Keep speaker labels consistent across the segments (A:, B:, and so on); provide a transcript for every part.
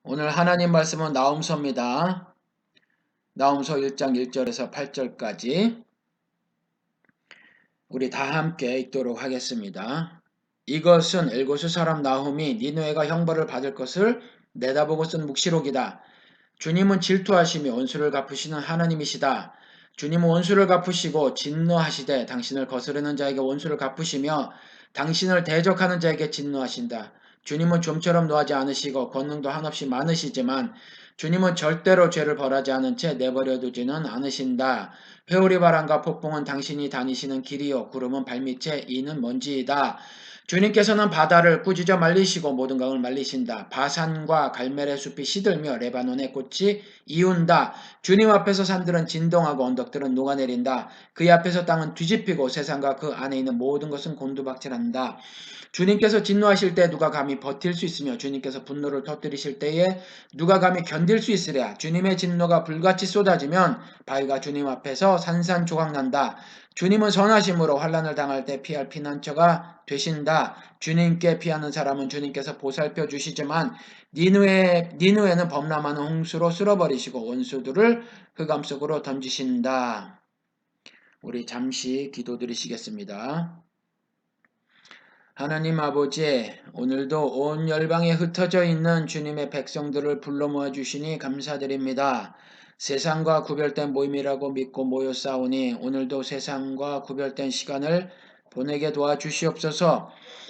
A: 오늘 하나님 말씀은 나홈서입니다. 나홈서 1장 1절에서 8절까지 우리 다 함께 읽도록 하겠습니다. 이것은 엘고스 사람 나홈이 니느웨가 형벌을 받을 것을 내다보고 쓴 묵시록이다. 주님은 질투하시며 원수를 갚으시는 하나님이시다. 주님은 원수를 갚으시고 진노하시되 당신을 거스르는 자에게 원수를 갚으시며 당신을 대적하는 자에게 진노하신다. 주님은 좀처럼 노하지 않으시고 권능도 한없이 많으시지만 주님은 절대로 죄를 벌하지 않은 채 내버려 두지는 않으신다. 회오리 바람과 폭풍은 당신이 다니시는 길이요 구름은 발밑에 이는 먼지이다. 주님께서는 바다를 꾸짖어 말리시고 모든 강을 말리신다. 바산과 갈멜의 숲이 시들며 레바논의 꽃이 이운다. 주님 앞에서 산들은 진동하고 언덕들은 녹아내린다. 그의 앞에서 땅은 뒤집히고 세상과 그 안에 있는 모든 것은 곤두박질한다. 주님께서 진노하실 때 누가 감히 버틸 수 있으며 주님께서 분노를 터뜨리실 때에 누가 감히 견딜 수 있으랴. 주님의 진노가 불같이 쏟아지면 바위가 주님 앞에서 산산조각난다. 주님은 선하심으로 환난을 당할 때 피할 피난처가 되신다. 주님께 피하는 사람은 주님께서 보살펴 주시지만 니느웨는 범람하는 홍수로 쓸어버리시고 원수들을 흑암 속으로 던지신다. 우리 잠시 기도드리시겠습니다. 하나님 아버지, 오늘도 온 열방에 흩어져 있는 주님의 백성들을 불러 모아 주시니 감사드립니다. 세상과 구별된 모임이라고 믿고 모여 싸우니 오늘도 세상과 구별된 시간을 보내게 도와주시옵소서.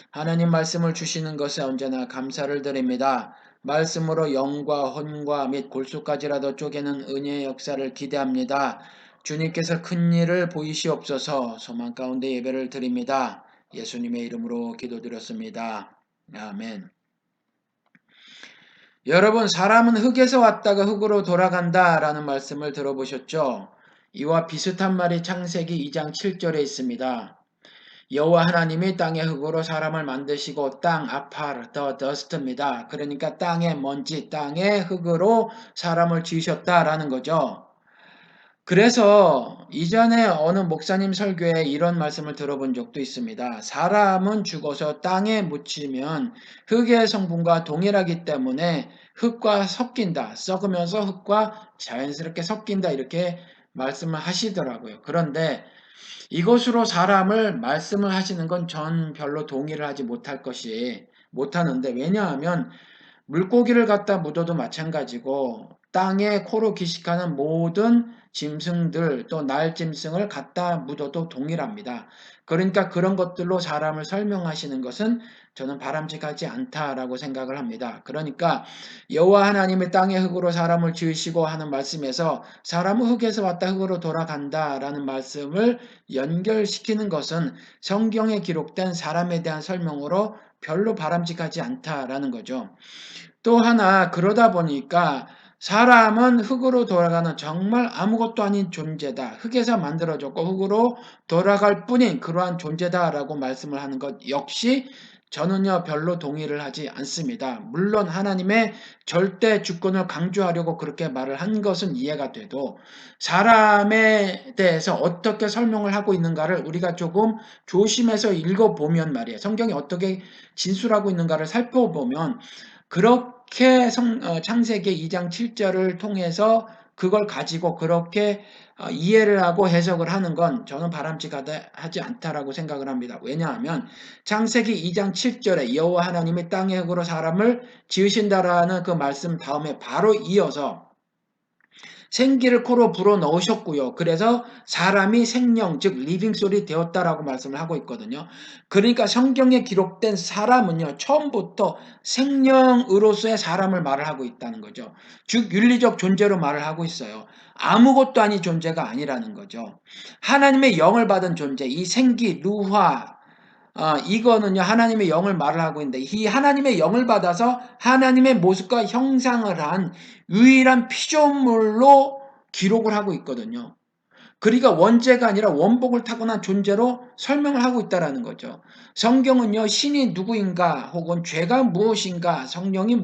A: 하나님 말씀을 주시는 것에 언제나 감사를 드립니다. 말씀으로 영과 혼과 및 골수까지라도 쪼개는 은혜의 역사를 기대합니다. 주님께서 큰 일을 보이시옵소서. 소망 가운데 예배를 드립니다. 예수님의 이름으로 기도드렸습니다. 아멘. 여러분, 사람은 흙에서 왔다가 흙으로 돌아간다라는 말씀을 들어보셨죠? 이와 비슷한 말이 창세기 2장 7절에 있습니다. 여호와 하나님이 땅의 흙으로 사람을 만드시고 땅 아파르 더 더스트입니다. 그러니까 땅의 먼지, 땅의 흙으로 사람을 지으셨다라는 거죠. 그래서 이전에 어느 목사님 설교에 이런 말씀을 들어본 적도 있습니다. 사람은 죽어서 땅에 묻히면 흙의 성분과 동일하기 때문에 흙과 섞인다. 썩으면서 흙과 자연스럽게 섞인다. 이렇게 말씀을 하시더라고요. 그런데 이것으로 사람을 말씀을 하시는 건 전 별로 동의를 하지 못하는데, 왜냐하면 물고기를 갖다 묻어도 마찬가지고 땅에 코로 기식하는 모든 짐승들 또 날짐승을 갖다 묻어도 동일합니다. 그러니까 그런 것들로 사람을 설명하시는 것은 저는 바람직하지 않다라고 생각을 합니다. 그러니까 여호와 하나님의 땅의 흙으로 사람을 지으시고 하는 말씀에서 사람은 흙에서 왔다 흙으로 돌아간다라는 말씀을 연결시키는 것은 성경에 기록된 사람에 대한 설명으로 별로 바람직하지 않다라는 거죠. 또 하나 그러다 보니까 사람은 흙으로 돌아가는 정말 아무것도 아닌 존재다. 흙에서 만들어졌고 흙으로 돌아갈 뿐인 그러한 존재다라고 말씀을 하는 것 역시 저는요 별로 동의를 하지 않습니다. 물론 하나님의 절대 주권을 강조하려고 그렇게 말을 한 것은 이해가 돼도 사람에 대해서 어떻게 설명을 하고 있는가를 우리가 조금 조심해서 읽어보면 말이에요. 성경이 어떻게 진술하고 있는가를 살펴보면 그렇게 창세기 2장 7절을 통해서 그걸 가지고 그렇게 이해를 하고 해석을 하는 건 저는 바람직하지 않다라고 생각을 합니다. 왜냐하면 창세기 2장 7절에 여호와 하나님이 땅의 흙으로 사람을 지으신다라는 그 말씀 다음에 바로 이어서 생기를 코로 불어넣으셨고요. 그래서 사람이 생명, 즉 리빙 소리 되었다라고 말씀을 하고 있거든요. 그러니까 성경에 기록된 사람은요. 처음부터 생명으로서의 사람을 말을 하고 있다는 거죠. 즉 윤리적 존재로 말을 하고 있어요. 아무것도 아닌 존재가 아니라는 거죠. 하나님의 영을 받은 존재, 이 생기, 루화, 이거는요, 하나님의 영을 말을 하고 있는데, 이 하나님의 영을 받아서 하나님의 모습과 형상을 한 유일한 피조물로 기록을 하고 있거든요. 그러니까 원죄가 아니라 원복을 타고난 존재로 설명을 하고 있다는 거죠. 성경은요, 신이 누구인가, 혹은 죄가 무엇인가, 성령이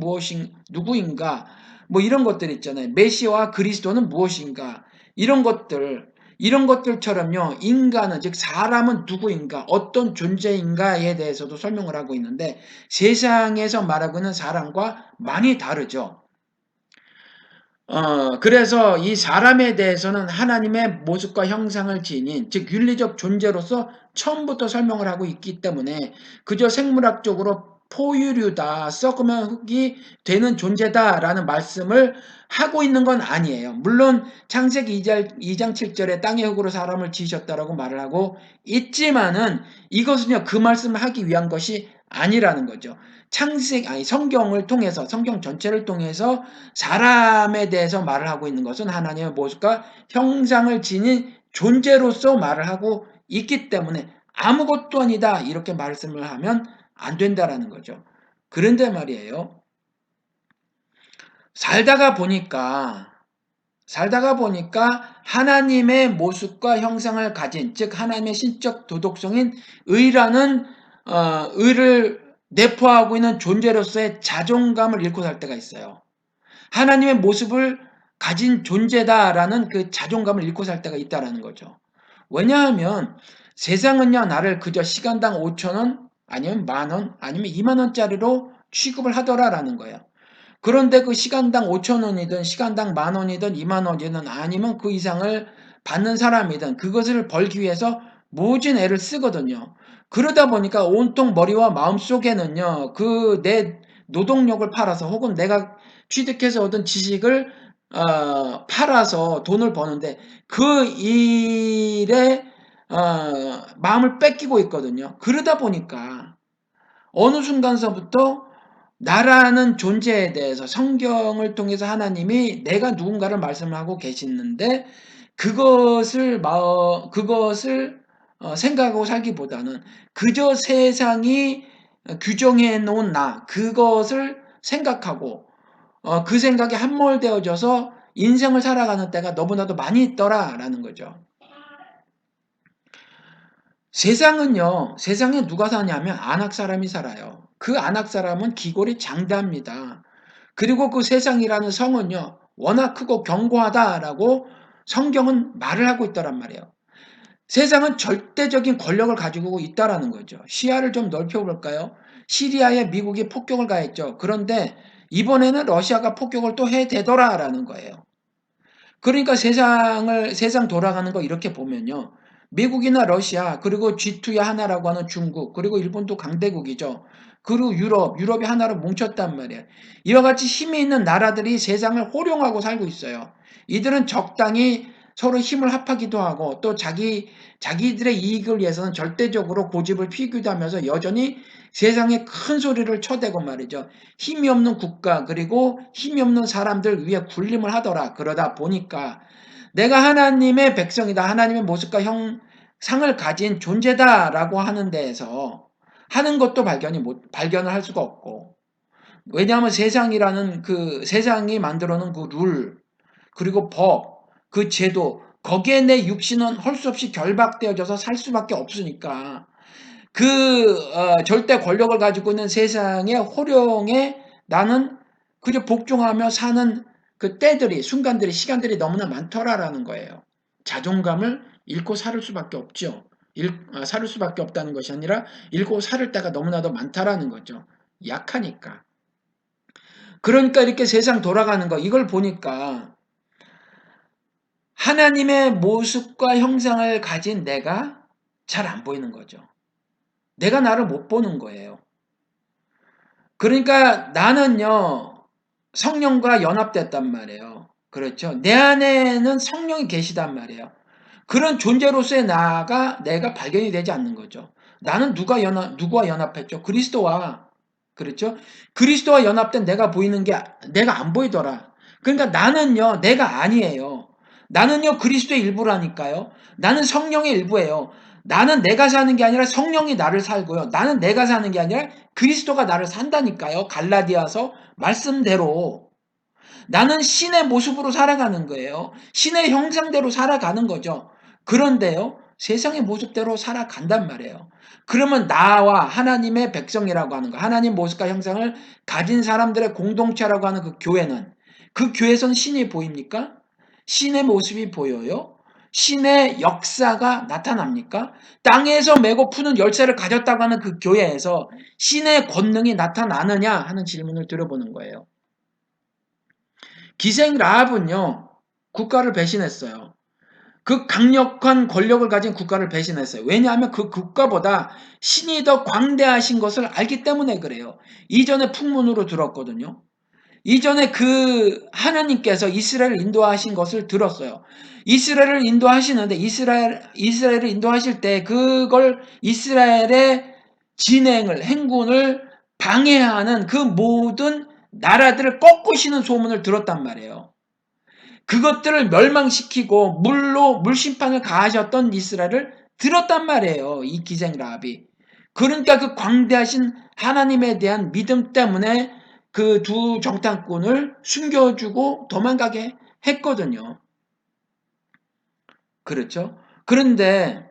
A: 누구인가, 뭐 이런 것들 있잖아요. 메시아와 그리스도는 무엇인가, 이런 것들처럼요, 인간은, 즉 사람은 누구인가, 어떤 존재인가에 대해서도 설명을 하고 있는데 세상에서 말하고 있는 사람과 많이 다르죠. 그래서 이 사람에 대해서는 하나님의 모습과 형상을 지닌 즉 윤리적 존재로서 처음부터 설명을 하고 있기 때문에 그저 생물학적으로 포유류다, 썩으면 흙이 되는 존재다라는 말씀을 하고 있는 건 아니에요. 물론 창세기 2장 7절에 땅의 흙으로 사람을 지으셨다라고 말을 하고 있지만은 이것은요 그 말씀을 하기 위한 것이 아니라는 거죠. 성경을 통해서 성경 전체를 통해서 사람에 대해서 말을 하고 있는 것은 하나님의 모습과 형상을 지닌 존재로서 말을 하고 있기 때문에 아무것도 아니다 이렇게 말씀을 하면 안 된다라는 거죠. 그런데 말이에요. 살다가 보니까 하나님의 모습과 형상을 가진 즉 하나님의 신적 도덕성인 의라는 의를 내포하고 있는 존재로서의 자존감을 잃고 살 때가 있어요. 하나님의 모습을 가진 존재다라는 그 자존감을 잃고 살 때가 있다라는 거죠. 왜냐하면 세상은요 나를 그저 시간당 5,000원 아니면 10,000원 아니면 20,000원짜리로 취급을 하더라라는 거예요. 그런데 그 시간당 5,000원이든 시간당 10,000원이든 20,000원이든 아니면 그 이상을 받는 사람이든 그것을 벌기 위해서 모진 애를 쓰거든요. 그러다 보니까 온통 머리와 마음속에는요. 그 내 노동력을 팔아서 혹은 내가 취득해서 얻은 지식을 팔아서 돈을 버는데 그 일에 마음을 뺏기고 있거든요. 그러다 보니까 어느 순간서부터 나라는 존재에 대해서 성경을 통해서 하나님이 내가 누군가를 말씀하고 계시는데 그것을 생각하고 살기보다는 그저 세상이 규정해 놓은 나 그것을 생각하고 그 생각에 함몰되어져서 인생을 살아가는 때가 너무나도 많이 있더라라는 거죠. 세상에 누가 사냐면 안악 사람이 살아요. 그 안악 사람은 기골이 장대합니다. 그리고 그 세상이라는 성은요, 워낙 크고 견고하다라고 성경은 말을 하고 있다란 말이에요. 세상은 절대적인 권력을 가지고 있다라는 거죠. 시야를 좀 넓혀볼까요? 시리아에 미국이 폭격을 가했죠. 그런데 이번에는 러시아가 폭격을 또 해대더라라는 거예요. 그러니까 세상 돌아가는 거 이렇게 보면요. 미국이나 러시아, 그리고 G2의 하나라고 하는 중국, 그리고 일본도 강대국이죠. 그리고 유럽이 하나로 뭉쳤단 말이에요. 이와 같이 힘이 있는 나라들이 세상을 호령하고 살고 있어요. 이들은 적당히 서로 힘을 합하기도 하고 또 자기들의 이익을 위해서는 절대적으로 고집을 피우기도 하면서 여전히 세상에 큰 소리를 쳐대고 말이죠. 힘이 없는 국가 그리고 힘이 없는 사람들 위에 군림을 하더라. 그러다 보니까 내가 하나님의 백성이다. 하나님의 모습과 형상을 가진 존재다라고 하는 데에서 하는 것도 발견을 할 수가 없고 왜냐하면 세상이라는 그 세상이 만들어 놓은 그 룰 그리고 법, 그 제도 거기에 내 육신은 할 수 없이 결박되어져서 살 수밖에 없으니까 절대 권력을 가지고 있는 세상의 호령에 나는 그저 복종하며 사는 그 때들이, 순간들이, 시간들이 너무나 많더라라는 거예요. 자존감을 잃고 살 수밖에 없죠. 살 수밖에 없다는 것이 아니라 잃고 살 때가 너무나도 많다라는 거죠. 약하니까. 그러니까 이렇게 세상 돌아가는 거, 이걸 보니까 하나님의 모습과 형상을 가진 내가 잘 안 보이는 거죠. 내가 나를 못 보는 거예요. 그러니까 나는요, 성령과 연합됐단 말이에요. 그렇죠. 내 안에는 성령이 계시단 말이에요. 그런 존재로서의 내가 발견이 되지 않는 거죠. 나는 누구와 연합했죠? 그리스도와. 그렇죠? 그리스도와 연합된 내가 보이는 게 내가 안 보이더라. 그러니까 나는요, 내가 아니에요. 나는요, 그리스도의 일부라니까요. 나는 성령의 일부예요. 나는 내가 사는 게 아니라 성령이 나를 살고요. 나는 내가 사는 게 아니라 그리스도가 나를 산다니까요. 갈라디아서 말씀대로. 나는 신의 모습으로 살아가는 거예요. 신의 형상대로 살아가는 거죠. 그런데요, 세상의 모습대로 살아간단 말이에요. 그러면 나와 하나님의 백성이라고 하는 거, 하나님 모습과 형상을 가진 사람들의 공동체라고 하는 그 교회는, 그 교회에서는 신이 보입니까? 신의 모습이 보여요? 신의 역사가 나타납니까? 땅에서 메고 푸는 열쇠를 가졌다고 하는 그 교회에서 신의 권능이 나타나느냐 하는 질문을 들어보는 거예요. 기생 라합은요, 국가를 배신했어요. 그 강력한 권력을 가진 국가를 배신했어요. 왜냐하면 그 국가보다 신이 더 광대하신 것을 알기 때문에 그래요. 이전에 풍문으로 들었거든요. 이전에 그 하나님께서 이스라엘을 인도하신 것을 들었어요. 이스라엘을 인도하시는데 이스라엘을 인도하실 때 그걸 이스라엘의 진행을 행군을 방해하는 그 모든 나라들을 꺾으시는 소문을 들었단 말이에요. 그것들을 멸망시키고 물심판을 가하셨던 이스라엘을 들었단 말이에요. 이 기생 라합이. 그러니까 그 광대하신 하나님에 대한 믿음 때문에 그 두 정탐꾼을 숨겨주고 도망가게 했거든요. 그렇죠? 그런데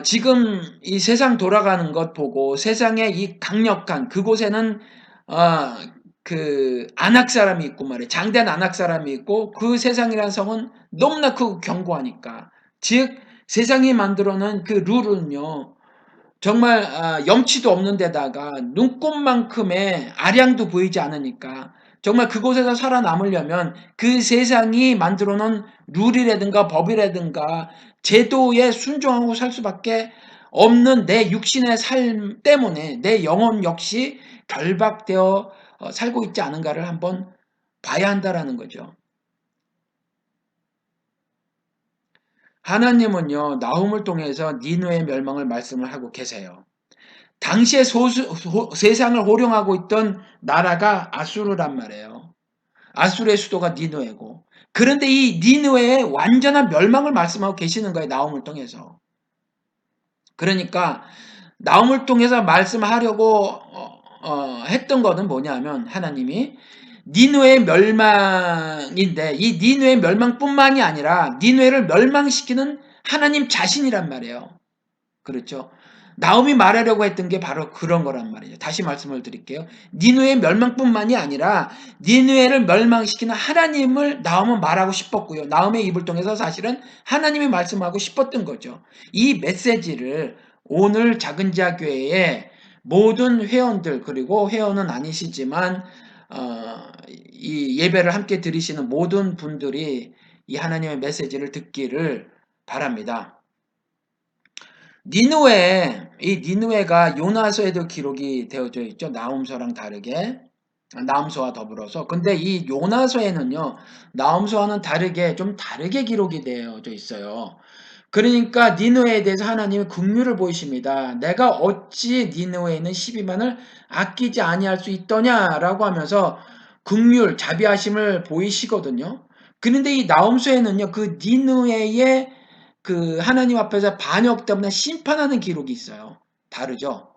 A: 지금 이 세상 돌아가는 것 보고 세상의 이 강력한 그곳에는 어, 그 안악 사람이 있고 말이에요. 장대한 안악 사람이 있고 그 세상이라는 성은 너무나 크고 견고하니까 즉 세상이 만들어 놓은 그 룰은요. 정말 염치도 없는 데다가 눈꼽만큼의 아량도 보이지 않으니까 정말 그곳에서 살아남으려면 그 세상이 만들어 놓은 룰이라든가 법이라든가 제도에 순종하고 살 수밖에 없는 내 육신의 삶 때문에 내 영혼 역시 결박되어 살고 있지 않은가를 한번 봐야 한다라는 거죠. 하나님은요, 나훔을 통해서 니느웨의 멸망을 말씀을 하고 계세요. 당시에 세상을 호령하고 있던 나라가 아수르란 말이에요. 아수르의 수도가 니느웨고. 그런데 이 니느웨의 완전한 멸망을 말씀하고 계시는 거예요. 나움을 통해서. 그러니까 나움을 통해서 말씀하려고 했던 거는 뭐냐면 하나님이 니느웨의 멸망인데 이 니느웨의 멸망뿐만이 아니라 니느웨를 멸망시키는 하나님 자신이란 말이에요. 그렇죠? 나움이 말하려고 했던 게 바로 그런 거란 말이죠. 다시 말씀을 드릴게요. 니누의 멸망뿐만이 아니라 니누에를 멸망시키는 하나님을 나움은 말하고 싶었고요. 나움의 입을 통해서 사실은 하나님이 말씀하고 싶었던 거죠. 이 메시지를 오늘 작은 지하 교회의 모든 회원들 그리고 회원은 아니시지만 이 예배를 함께 드리시는 모든 분들이 이 하나님의 메시지를 듣기를 바랍니다. 이 니느웨가 요나서에도 기록이 되어져 있죠. 나훔서랑 다르게. 나훔서와 더불어서. 근데 이 요나서에는요. 나훔서와는 좀 다르게 기록이 되어져 있어요. 그러니까 니느웨에 대해서 하나님이 긍휼을 보이십니다. 내가 어찌 니느웨에 있는 12만을 아끼지 아니할 수 있더냐라고 하면서 긍휼, 자비하심을 보이시거든요. 그런데 이 나홈서에는요. 그 니느웨의 그 하나님 앞에서 반역 때문에 심판하는 기록이 있어요. 다르죠.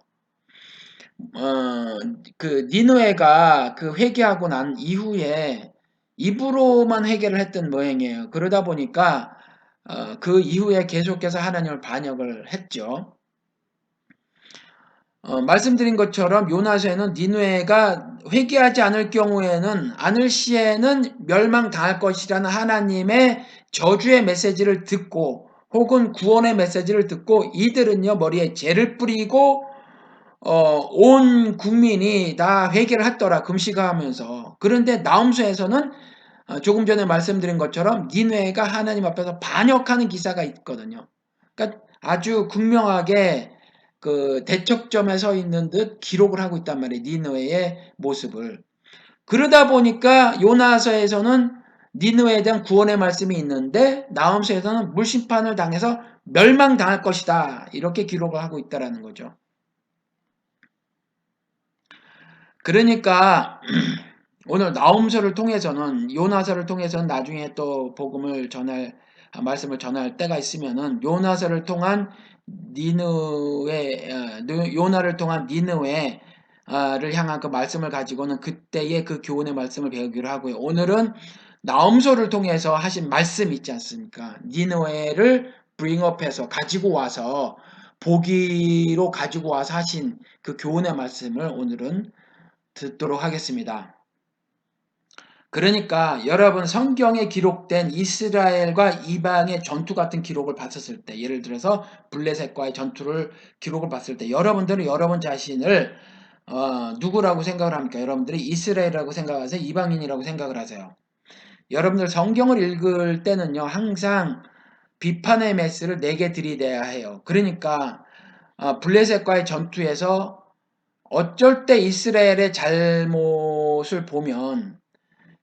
A: 그 니느웨가 그 회개하고 난 이후에 입으로만 회개를 했던 모양이에요. 그러다 보니까 그 이후에 계속해서 하나님을 반역을 했죠. 말씀드린 것처럼 요나서에는 니느웨가 회개하지 않을 경우에는 않을 시에는 멸망당할 것이라는 하나님의 저주의 메시지를 듣고 혹은 구원의 메시지를 듣고 이들은요 머리에 죄를 뿌리고 온 국민이 다 회개를 했더라 금식하면서. 그런데 나홈서에서는 조금 전에 말씀드린 것처럼 니느웨가 하나님 앞에서 반역하는 기사가 있거든요. 그러니까 아주 극명하게 그 대척점에 서 있는 듯 기록을 하고 있단 말이에요. 니느웨의 모습을. 그러다 보니까 요나서에서는 니느웨에 대한 구원의 말씀이 있는데 나홈서에서는 물심판을 당해서 멸망당할 것이다. 이렇게 기록을 하고 있다라는 거죠. 그러니까 오늘 나홈서를 통해서는 요나서를 통해서는 나중에 또 복음을 전할 말씀을 전할 때가 있으면은 요나서를 통한 요나를 통한 니느웨를 향한 그 말씀을 가지고는 그때의 그 교훈의 말씀을 배우기로 하고요. 오늘은 나홈서를 통해서 하신 말씀 있지 않습니까? 니느웨를 브링업해서 가지고 와서 보기로 가지고 와서 하신 그 교훈의 말씀을 오늘은 듣도록 하겠습니다. 그러니까 여러분 성경에 기록된 이스라엘과 이방의 전투 같은 기록을 봤었을 때 예를 들어서 블레셋과의 전투를 기록을 봤을 때 여러분들은 여러분 자신을 누구라고 생각을 합니까? 여러분들이 이스라엘이라고 생각하세요? 이방인이라고 생각을 하세요? 여러분들 성경을 읽을 때는요, 항상 비판의 메스를 내게 들이대야 해요. 그러니까 블레셋과의 전투에서 어쩔 때 이스라엘의 잘못을 보면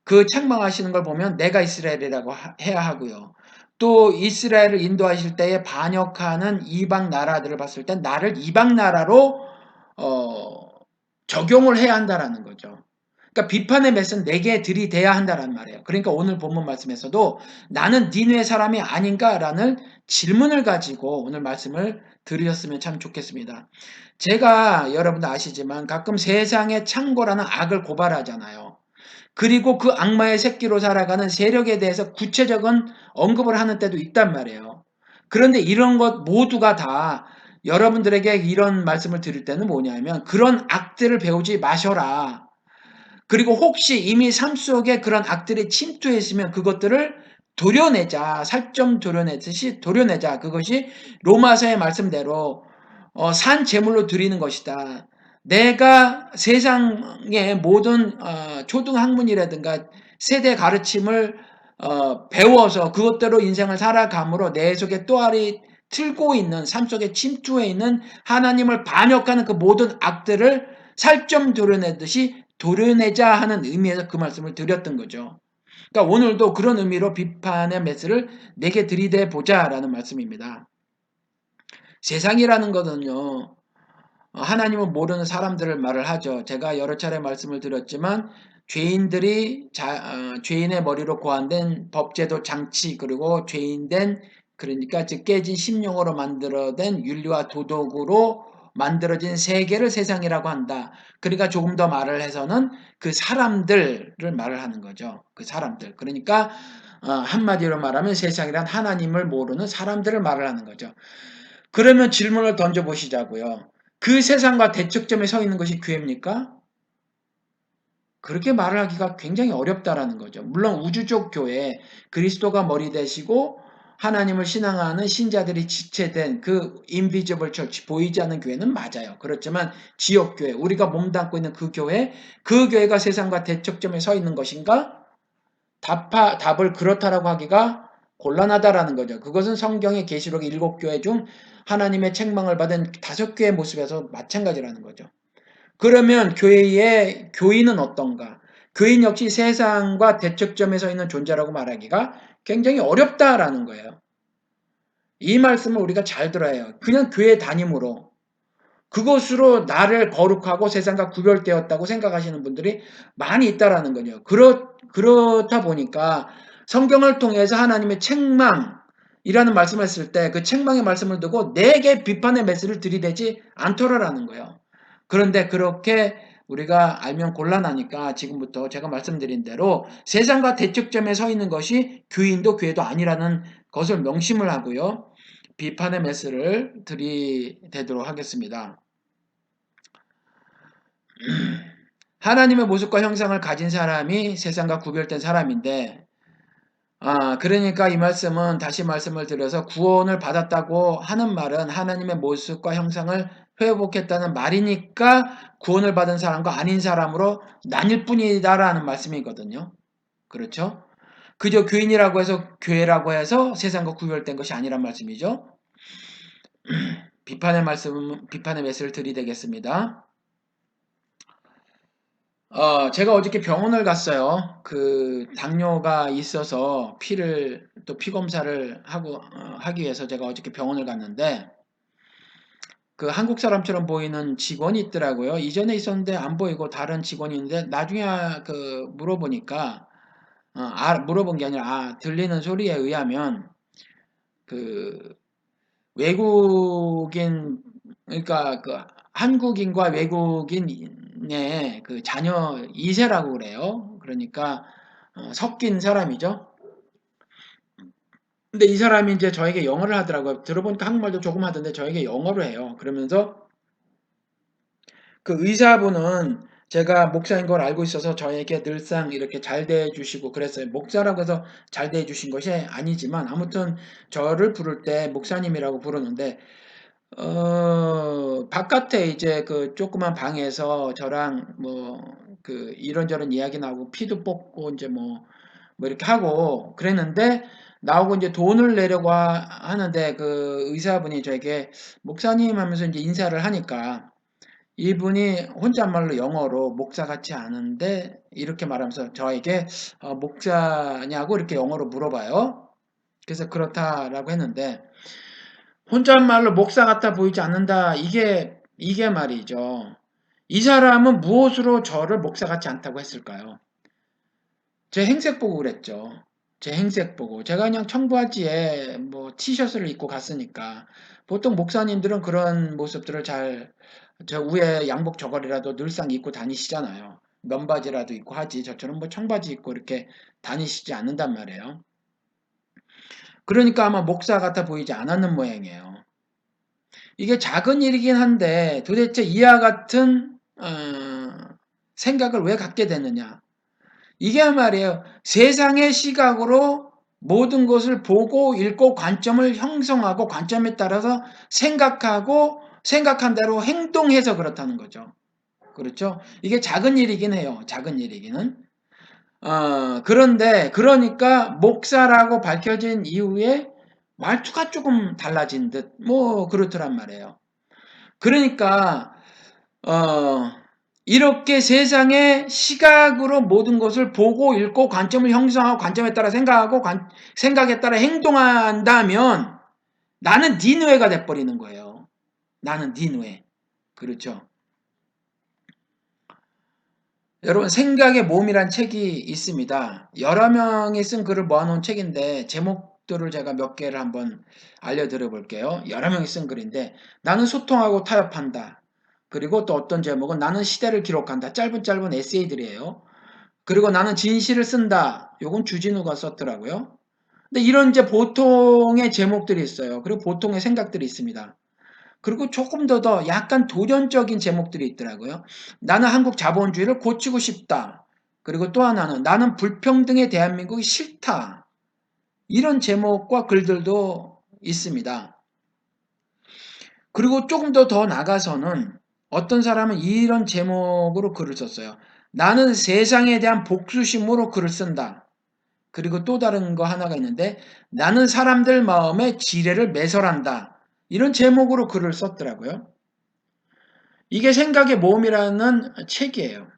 A: 그 책망하시는 걸 보면 내가 이스라엘이라고 해야 하고요. 또 이스라엘을 인도하실 때에 반역하는 이방 나라들을 봤을 때 나를 이방 나라로 어, 적용을 해야 한다라는 거죠. 그러니까 비판의 메스는 내게 들이대야 한다라는 말이에요. 그러니까 오늘 본문 말씀에서도 나는 니네 사람이 아닌가라는 질문을 가지고 오늘 말씀을 드렸으면 참 좋겠습니다. 제가 여러분도 아시지만 가끔 세상의 창고라는 악을 고발하잖아요. 그리고 그 악마의 새끼로 살아가는 세력에 대해서 구체적인 언급을 하는 때도 있단 말이에요. 그런데 이런 것 모두가 다 여러분들에게 이런 말씀을 드릴 때는 뭐냐면 그런 악들을 배우지 마셔라. 그리고 혹시 이미 삶 속에 그런 악들이 침투했으면 그것들을 도려내자. 살점 도려내듯이 도려내자. 그것이 로마서의 말씀대로 산 제물로 드리는 것이다. 내가 세상의 모든 초등학문이라든가 세대 가르침을 배워서 그것대로 인생을 살아감으로 내 속에 또아리 틀고 있는 삶 속에 침투해 있는 하나님을 반역하는 그 모든 악들을 살점 도려내듯이 도려내자 하는 의미에서 그 말씀을 드렸던 거죠. 그러니까 오늘도 그런 의미로 비판의 메스를 내게 들이대 보자라는 말씀입니다. 세상이라는 것은요. 하나님은 모르는 사람들을 말을 하죠. 제가 여러 차례 말씀을 드렸지만 죄인들이 죄인의 머리로 고안된 법제도 장치 그리고 죄인된 그러니까 즉 깨진 심령으로 만들어낸 윤리와 도덕으로 만들어진 세계를 세상이라고 한다. 그러니까 조금 더 말을 해서는 그 사람들을 말을 하는 거죠. 그 사람들. 그러니까 한마디로 말하면 세상이란 하나님을 모르는 사람들을 말을 하는 거죠. 그러면 질문을 던져보시자고요. 그 세상과 대척점에 서 있는 것이 교회입니까? 그렇게 말을 하기가 굉장히 어렵다라는 거죠. 물론 우주적 교회, 그리스도가 머리 되시고 하나님을 신앙하는 신자들이 지체된 그 인비저블 처치, 보이지 않는 교회는 맞아요. 그렇지만 지역교회, 우리가 몸담고 있는 그 교회, 그 교회가 세상과 대척점에 서 있는 것인가? 답을 그렇다라고 하기가 곤란하다라는 거죠. 그것은 성경의 계시록 7교회 중 하나님의 책망을 받은 5교의 모습에서 마찬가지라는 거죠. 그러면 교회의 교인은 어떤가? 교인 역시 세상과 대척점에 서 있는 존재라고 말하기가 굉장히 어렵다라는 거예요. 이 말씀을 우리가 잘 들어야 해요. 그냥 교회 다님으로 그것으로 나를 거룩하고 세상과 구별되었다고 생각하시는 분들이 많이 있다라는 거죠. 그렇다 보니까 성경을 통해서 하나님의 책망이라는 말씀을 했을 때 그 책망의 말씀을 두고 내게 비판의 메시지를 들이대지 않더라라는 거예요. 그런데 그렇게 우리가 알면 곤란하니까 지금부터 제가 말씀드린 대로 세상과 대척점에 서 있는 것이 교인도 교회도 아니라는 것을 명심을 하고요. 비판의 메시지를 들이대도록 하겠습니다. 하나님의 모습과 형상을 가진 사람이 세상과 구별된 사람인데 그러니까 이 말씀은 다시 말씀을 드려서 구원을 받았다고 하는 말은 하나님의 모습과 형상을 회복했다는 말이니까 구원을 받은 사람과 아닌 사람으로 나뉠 뿐이다라는 말씀이거든요. 그렇죠? 그저 교인이라고 해서 교회라고 해서 세상과 구별된 것이 아니란 말씀이죠. 비판의 메시지를 들이대겠습니다. 제가 어저께 병원을 갔어요. 그 당뇨가 있어서 피 검사를 하기 위해서 제가 어저께 병원을 갔는데 그 한국 사람처럼 보이는 직원이 있더라고요. 이전에 있었는데 안 보이고 다른 직원이 있는데 나중에 물어보니까 물어본 게 아니라 들리는 소리에 의하면 그 외국인 그러니까 그 한국인과 외국인의 그 자녀 2세라고 그래요. 그러니까 섞인 사람이죠. 근데 이 사람이 이제 저에게 영어를 하더라고요. 들어보니까 한국말도 조금 하던데 저에게 영어로 해요. 그러면서 그 의사분은 제가 목사인 걸 알고 있어서 저에게 늘상 이렇게 잘 대해주시고 그랬어요. 목사라고 해서 잘 대해주신 것이 아니지만 아무튼 저를 부를 때 목사님이라고 부르는데 바깥에 이제 그 조그만 방에서 저랑 뭐 그 이런저런 이야기 나오고 피도 뽑고 이제 뭐 이렇게 하고 그랬는데 나오고 이제 돈을 내려고 하는데 그 의사분이 저에게 목사님 하면서 이제 인사를 하니까 이분이 혼잣말로 영어로 목사 같지 않은데 이렇게 말하면서 저에게 목사냐고 이렇게 영어로 물어봐요. 그래서 그렇다라고 했는데 혼잣말로 목사 같아 보이지 않는다. 이게 말이죠. 이 사람은 무엇으로 저를 목사 같지 않다고 했을까요? 제 행색 보고 그랬죠. 제 행색 보고. 제가 그냥 청바지에 뭐 티셔츠를 입고 갔으니까. 보통 목사님들은 그런 모습들을 저 위에 양복 저고리라도 늘상 입고 다니시잖아요. 면바지라도 입고 하지. 저처럼 뭐 청바지 입고 이렇게 다니시지 않는단 말이에요. 그러니까 아마 목사 같아 보이지 않았는 모양이에요. 이게 작은 일이긴 한데 도대체 이와 같은 생각을 왜 갖게 됐느냐. 이게 말이에요. 세상의 시각으로 모든 것을 보고 읽고 관점을 형성하고 관점에 따라서 생각한 대로 행동해서 그렇다는 거죠. 그렇죠? 이게 작은 일이긴 해요. 작은 일이기는. 그런데 그러니까 목사라고 밝혀진 이후에 말투가 조금 달라진 듯 뭐 그렇더란 말이에요. 그러니까 어, 이렇게 세상의 시각으로 모든 것을 보고 읽고 관점을 형성하고 관점에 따라 생각하고 생각에 따라 행동한다면 나는 니누에가 돼버리는 거예요. 나는 니누에. 그렇죠. 여러분 생각의 몸이란 책이 있습니다. 여러 명이 쓴 글을 모아놓은 책인데 제목들을 제가 몇 개를 한번 알려드려 볼게요. 여러 명이 쓴 글인데 나는 소통하고 타협한다. 그리고 또 어떤 제목은 나는 시대를 기록한다. 짧은 에세이들이에요. 그리고 나는 진실을 쓴다. 요건 주진우가 썼더라고요. 근데 이런 이제 보통의 제목들이 있어요. 그리고 보통의 생각들이 있습니다. 그리고 조금 더 약간 도전적인 제목들이 있더라고요. 나는 한국 자본주의를 고치고 싶다. 그리고 또 하나는 나는 불평등의 대한민국이 싫다. 이런 제목과 글들도 있습니다. 그리고 조금 더 나가서는 어떤 사람은 이런 제목으로 글을 썼어요. 나는 세상에 대한 복수심으로 글을 쓴다. 그리고 또 다른 거 하나가 있는데 나는 사람들 마음에 지뢰를 매설한다. 이런 제목으로 글을 썼더라고요. 이게 생각의 모험이라는 책이에요.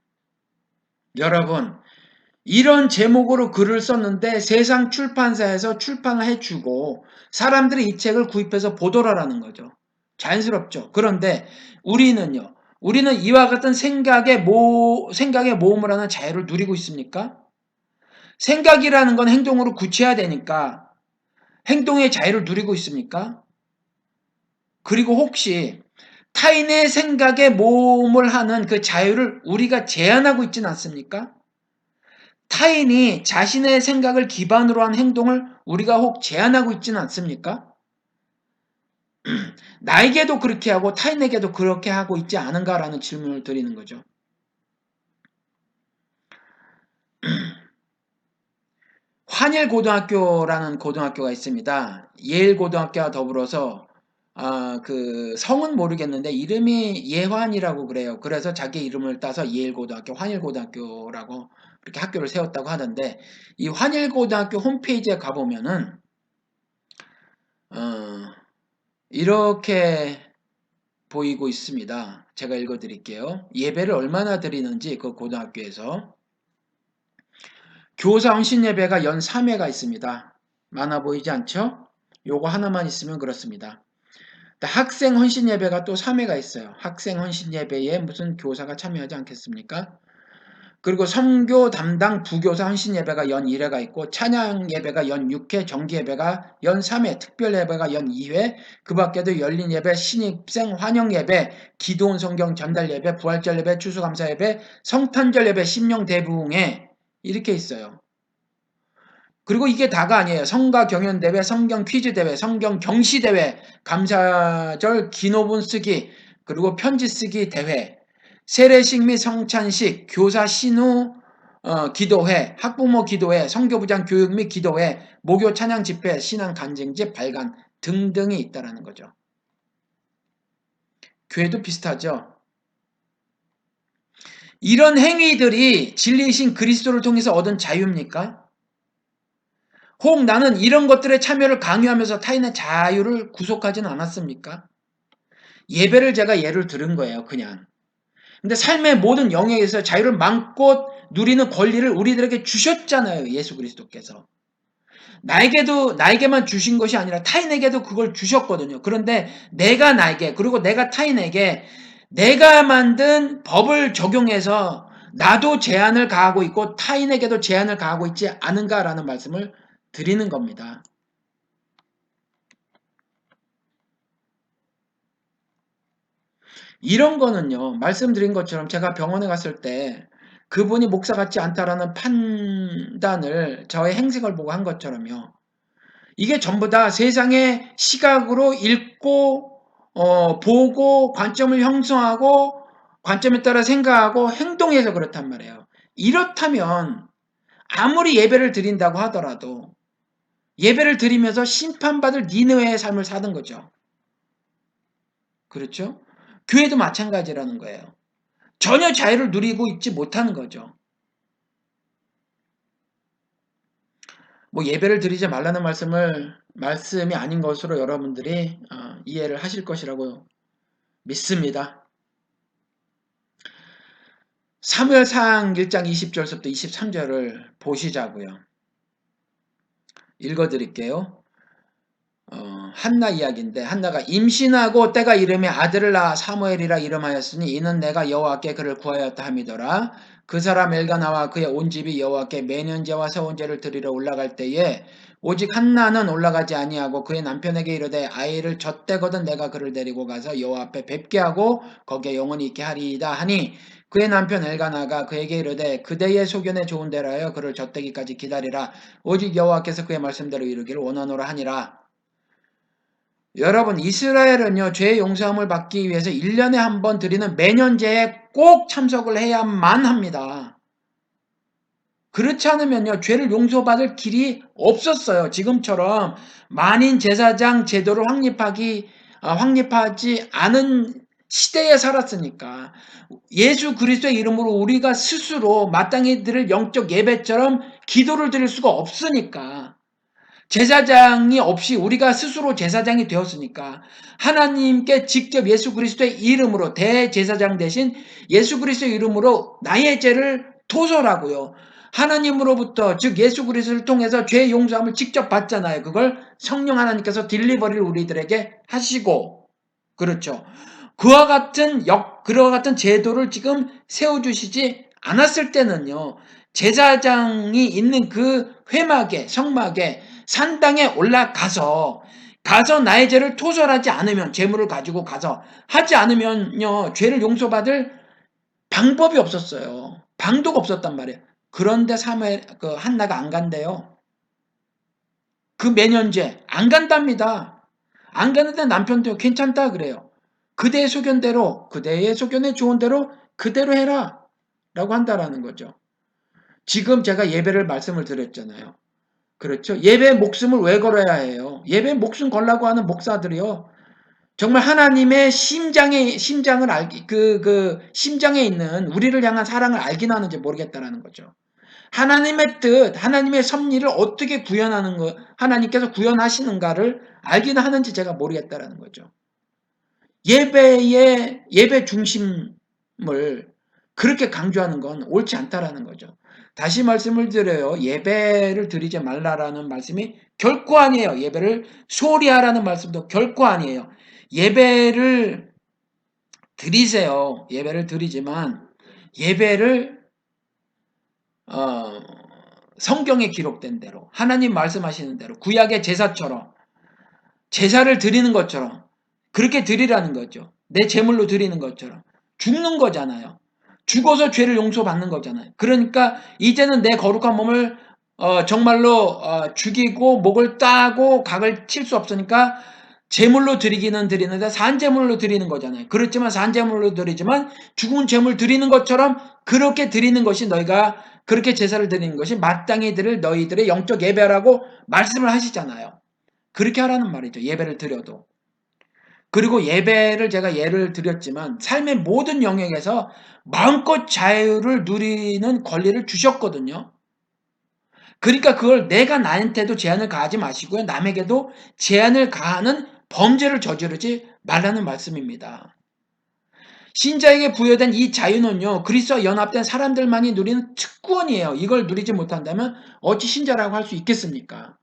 A: 여러분, 이런 제목으로 글을 썼는데 세상 출판사에서 출판을 해주고 사람들이 이 책을 구입해서 보도를 하라는 거죠. 자연스럽죠. 그런데 우리는요, 우리는 이와 같은 생각의 모험을 하는 자유를 누리고 있습니까? 생각이라는 건 행동으로 굳혀야 되니까 행동의 자유를 누리고 있습니까? 그리고 혹시 타인의 생각에 모험을 하는 그 자유를 우리가 제한하고 있지는 않습니까? 타인이 자신의 생각을 기반으로 한 행동을 우리가 혹 제한하고 있지는 않습니까? 나에게도 그렇게 하고 타인에게도 그렇게 하고 있지 않은가라는 질문을 드리는 거죠. 환일고등학교라는 고등학교가 있습니다. 예일고등학교와 더불어서 그 성은 모르겠는데 이름이 예환이라고 그래요. 그래서 자기 이름을 따서 예일고등학교, 환일고등학교라고 그렇게 학교를 세웠다고 하던데 이 환일고등학교 홈페이지에 가보면은 어, 이렇게 보이고 있습니다. 제가 읽어드릴게요. 예배를 얼마나 드리는지 그 고등학교에서 교사 헌신 예배가 연 3회가 있습니다. 많아 보이지 않죠? 요거 하나만 있으면 그렇습니다. 학생 헌신 예배가 또 3회가 있어요. 학생 헌신 예배에 무슨 교사가 참여하지 않겠습니까? 그리고 선교 담당 부교사 헌신 예배가 연 1회가 있고 찬양 예배가 연 6회, 정기 예배가 연 3회, 특별 예배가 연 2회, 그 밖에도 열린 예배, 신입생 환영 예배, 기도원 성경 전달 예배, 부활절 예배, 추수감사 예배, 성탄절 예배, 심령 대부흥회 이렇게 있어요. 그리고 이게 다가 아니에요. 성가 경연 대회, 성경 퀴즈 대회, 성경 경시 대회, 감사절 기노분 쓰기, 그리고 편지 쓰기 대회, 세례식 및 성찬식, 교사 신우 기도회, 학부모 기도회, 성교부장 교육 및 기도회, 모교 찬양 집회, 신앙 간증집 발간 등등이 있다라는 거죠. 교회도 비슷하죠. 이런 행위들이 진리이신 그리스도를 통해서 얻은 자유입니까? 혹 나는 이런 것들에 참여를 강요하면서 타인의 자유를 구속하지는 않았습니까? 예배를 제가 예를 들은 거예요, 그냥. 근데 삶의 모든 영역에서 자유를 마음껏 누리는 권리를 우리들에게 주셨잖아요, 예수 그리스도께서. 나에게만 주신 것이 아니라 타인에게도 그걸 주셨거든요. 그런데 내가 나에게, 그리고 내가 타인에게 내가 만든 법을 적용해서 나도 제한을 가하고 있고 타인에게도 제한을 가하고 있지 않은가라는 말씀을 드리는 겁니다. 이런 거는요, 말씀드린 것처럼 제가 병원에 갔을 때 그분이 목사 같지 않다라는 판단을 저의 행색을 보고 한 것처럼요. 이게 전부 다 세상의 시각으로 읽고 보고 관점을 형성하고 관점에 따라 생각하고 행동해서 그렇단 말이에요. 이렇다면 아무리 예배를 드린다고 하더라도 예배를 드리면서 심판받을 니느웨의 삶을 사는 거죠. 그렇죠? 교회도 마찬가지라는 거예요. 전혀 자유를 누리고 있지 못하는 거죠. 뭐 예배를 드리지 말라는 말씀이 아닌 것으로 여러분들이 이해를 하실 것이라고 믿습니다. 사무엘상 1장 20절부터 23절을 보시자고요. 읽어드릴게요. 한나 이야기인데 한나가 임신하고 때가 이름에 아들을 낳아 사무엘이라 이름하였으니 이는 내가 여호와께 그를 구하였다 함이더라. 그 사람 엘가나와 그의 온 집이 여호와께 매년제와 세원제를 드리러 올라갈 때에 오직 한나는 올라가지 아니하고 그의 남편에게 이르되 아이를 젖대거든 내가 그를 데리고 가서 여호와 앞에 뵙게 하고 거기에 영원히 있게 하리이다 하니 그의 남편 엘가나가 그에게 이르되 그대의 소견에 좋은 대로 하여 그를 젖대기까지 기다리라. 오직 여호와께서 그의 말씀대로 이루기를 원하노라 하니라. 여러분 이스라엘은요 죄 용서함을 받기 위해서 1년에 한 번 드리는 매년제에 꼭 참석을 해야만 합니다. 그렇지 않으면요 죄를 용서받을 길이 없었어요. 지금처럼 만인 제사장 제도를 확립하지 않은 시대에 살았으니까 예수 그리스도의 이름으로 우리가 스스로 마땅히 드릴 영적 예배처럼 기도를 드릴 수가 없으니까 제사장이 없이 우리가 스스로 제사장이 되었으니까 하나님께 직접 예수 그리스도의 이름으로 대제사장 대신 예수 그리스도의 이름으로 나의 죄를 토설하고요. 하나님으로부터 즉 예수 그리스도를 통해서 죄 용서함을 직접 받잖아요. 그걸 성령 하나님께서 딜리버리를 우리들에게 하시고 그렇죠. 그와 같은 제도를 지금 세워주시지 않았을 때는요. 제사장이 있는 그 회막에 성막에 산당에 올라가서 나의 죄를 토설하지 않으면 재물을 가지고 가서 하지 않으면요 죄를 용서받을 방법이 없었어요. 방도가 없었단 말이에요. 그런데 한나가 안 간대요. 그 매년제 안 간답니다. 안 가는데 남편도 괜찮다 그래요. 그대의 소견에 좋은 대로 그대로 해라 라고 한다라는 거죠. 지금 제가 예배를 말씀을 드렸잖아요. 그렇죠. 예배 목숨을 왜 걸어야 해요? 예배 목숨 걸라고 하는 목사들이요. 정말 하나님의 심장에 있는 우리를 향한 사랑을 알긴 하는지 모르겠다라는 거죠. 하나님의 뜻, 하나님의 섭리를 어떻게 하나님께서 구현하시는가를 알긴 하는지 제가 모르겠다라는 거죠. 예배 중심을 그렇게 강조하는 건 옳지 않다라는 거죠. 다시 말씀을 드려요. 예배를 드리지 말라라는 말씀이 결코 아니에요. 예배를 소홀히 하라는 말씀도 결코 아니에요. 예배를 드리세요. 예배를 드리지만 예배를 성경에 기록된 대로 하나님 말씀하시는 대로 구약의 제사처럼 제사를 드리는 것처럼 그렇게 드리라는 거죠. 내 제물로 드리는 것처럼 죽는 거잖아요. 죽어서 죄를 용서받는 거잖아요. 그러니까 이제는 내 거룩한 몸을 정말로 죽이고 목을 따고 각을 칠 수 없으니까 제물로 드리기는 드리는데 산제물로 드리는 거잖아요. 그렇지만 산제물로 드리지만 죽은 제물 드리는 것처럼 그렇게 드리는 것이 너희가 그렇게 제사를 드리는 것이 마땅히 드릴 너희들의 영적 예배라고 말씀을 하시잖아요. 그렇게 하라는 말이죠. 예배를 드려도. 그리고 예배를 제가 예를 드렸지만 삶의 모든 영역에서 마음껏 자유를 누리는 권리를 주셨거든요. 그러니까 그걸 내가 나한테도 제한을 가하지 마시고요. 남에게도 제한을 가하는 범죄를 저지르지 말라는 말씀입니다. 신자에게 부여된 이 자유는요, 그리스도와 연합된 사람들만이 누리는 특권이에요. 이걸 누리지 못한다면 어찌 신자라고 할 수 있겠습니까?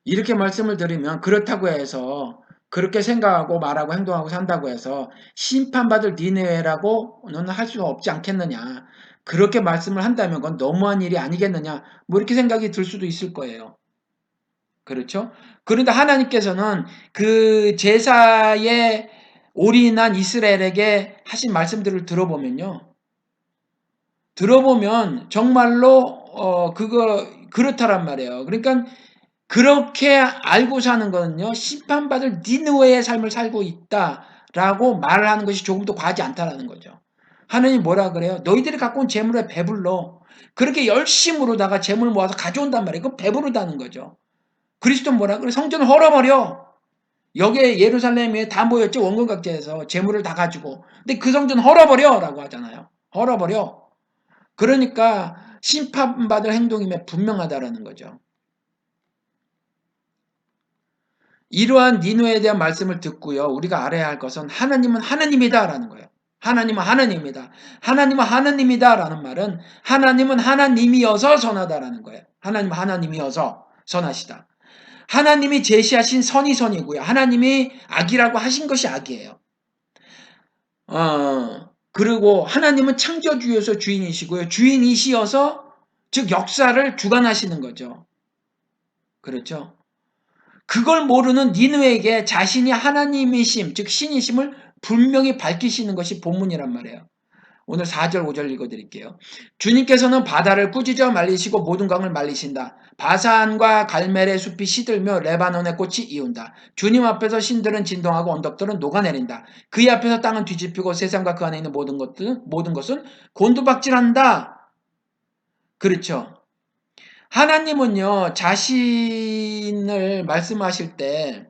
A: 이렇게 말씀을 드리면 그렇다고 해서 그렇게 생각하고 말하고 행동하고 산다고 해서 심판받을 니느웨라고는 할 수가 없지 않겠느냐. 그렇게 말씀을 한다면 그건 너무한 일이 아니겠느냐. 뭐 이렇게 생각이 들 수도 있을 거예요. 그렇죠? 그런데 하나님께서는 그 제사에 올인한 이스라엘에게 하신 말씀들을 들어보면 정말로 그렇다란 말이에요. 그러니까 그렇게 알고 사는 거는요, 심판받을 니느웨의 삶을 살고 있다라고 말을 하는 것이 조금도 과하지 않다라는 거죠. 하느님 뭐라 그래요? 너희들이 갖고 온 재물에 배불러. 그렇게 열심으로다가 재물 모아서 가져온단 말이에요. 그거 배부르다는 거죠. 그리스도 뭐라 그래? 성전을 헐어버려. 여기에 예루살렘에 다 모였죠. 원근각제에서 재물을 다 가지고. 근데 그 성전 헐어버려라고 하잖아요. 헐어버려. 그러니까 심판받을 행동임에 분명하다라는 거죠. 이러한 니누에 대한 말씀을 듣고요. 우리가 알아야 할 것은 하나님은 하나님이다라는 거예요. 하나님은 하나님이다. 하나님은 하나님이다라는 말은 하나님은 하나님이어서 선하다라는 거예요. 하나님은 하나님이어서 선하시다. 하나님이 제시하신 선이 선이고요. 하나님이 악이라고 하신 것이 악이에요. 그리고 하나님은 창조주여서 주인이시고요. 주인이시여서 즉 역사를 주관하시는 거죠. 그렇죠? 그걸 모르는 니느에게 자신이 하나님이심, 즉 신이심을 분명히 밝히시는 것이 본문이란 말이에요. 오늘 4절 5절 읽어드릴게요. 주님께서는 바다를 꾸짖어 말리시고 모든 강을 말리신다. 바산과 갈멜의 숲이 시들며 레바논의 꽃이 이운다. 주님 앞에서 신들은 진동하고 언덕들은 녹아내린다. 그의 앞에서 땅은 뒤집히고 세상과 그 안에 있는 모든 것은 곤두박질한다. 그렇죠. 하나님은요, 자신을 말씀하실 때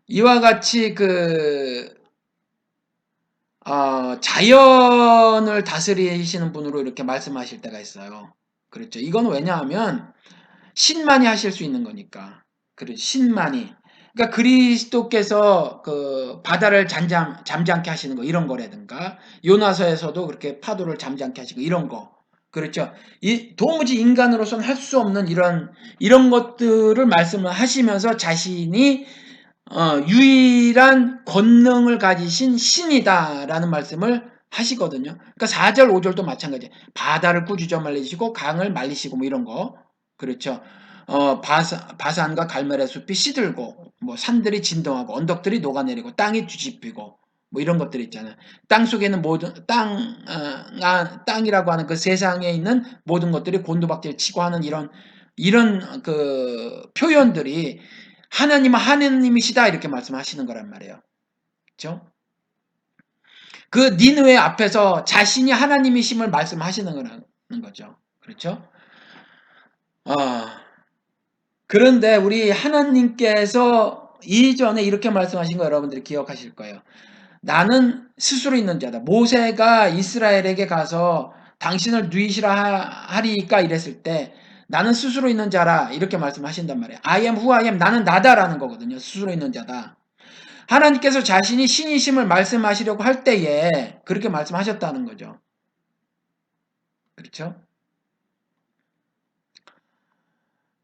A: 이와 같이 자연을 다스리시는 분으로 이렇게 말씀하실 때가 있어요. 그렇죠. 이건 왜냐하면 신만이 하실 수 있는 거니까. 그렇죠. 신만이. 그러니까 그리스도께서 그 바다를 잠잠케 하시는 거 이런 거라든가 요나서에서도 그렇게 파도를 잠잠케 하시고 이런 거. 그렇죠. 도무지 인간으로서는 할 수 없는 이런 것들을 말씀을 하시면서 자신이 유일한 권능을 가지신 신이다라는 말씀을 하시거든요. 그러니까 4절, 5절도 마찬가지예요. 바다를 꾸짖어 말리시고 강을 말리시고 뭐 이런 거. 그렇죠. 바산과 갈멜의 숲이 시들고 뭐 산들이 진동하고 언덕들이 녹아내리고 땅이 뒤집히고 뭐 이런 것들 있잖아요. 땅 속에는 땅이라고 하는 그 세상에 있는 모든 것들이 곤두박질 치고 하는 이런 그 표현들이 하나님은 하나님이시다 이렇게 말씀하시는 거란 말이에요. 그렇죠? 그 니느웨 앞에서 자신이 하나님이심을 말씀하시는 거라는 거죠. 그렇죠? 그런데 우리 하나님께서 이전에 이렇게 말씀하신 거 여러분들이 기억하실 거예요. 나는 스스로 있는 자다. 모세가 이스라엘에게 가서 당신을 누이시라 하리까 이랬을 때 나는 스스로 있는 자라 이렇게 말씀하신단 말이에요. I am who I am. 나는 나다라는 거거든요. 스스로 있는 자다. 하나님께서 자신이 신이심을 말씀하시려고 할 때에 그렇게 말씀하셨다는 거죠. 그렇죠?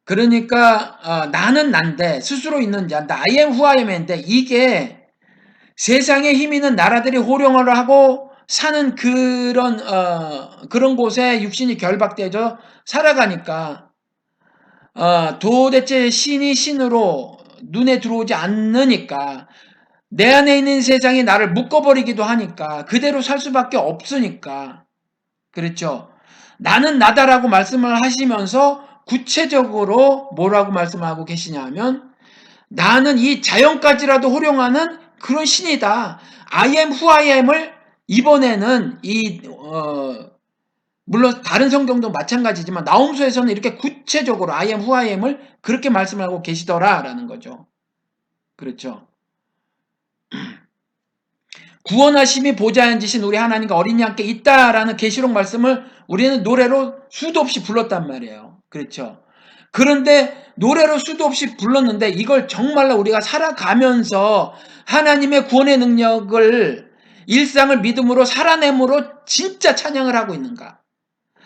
A: 그러니까 나는 난데 스스로 있는 자인데 I am who I am인데 이게 세상에 힘 있는 나라들이 호령을 하고 사는 그런 곳에 육신이 결박되어 살아가니까 도대체 신이 신으로 눈에 들어오지 않으니까 내 안에 있는 세상이 나를 묶어버리기도 하니까 그대로 살 수밖에 없으니까 그렇죠. 나는 나다라고 말씀을 하시면서 구체적으로 뭐라고 말씀하고 계시냐면 나는 이 자연까지라도 호령하는 그런 신이다. I am who I am을 이번에는 물론 다른 성경도 마찬가지지만 나홈수에서는 이렇게 구체적으로 I am who I am을 그렇게 말씀을 하고 계시더라라는 거죠. 그렇죠. 구원하심이 보좌에 앉으신 우리 하나님과 어린 양께 있다라는 계시록 말씀을 우리는 노래로 수도 없이 불렀단 말이에요. 그렇죠. 그런데 노래로 수도 없이 불렀는데 이걸 정말로 우리가 살아가면서 하나님의 구원의 능력을 일상을 믿음으로 살아냄으로 진짜 찬양을 하고 있는가?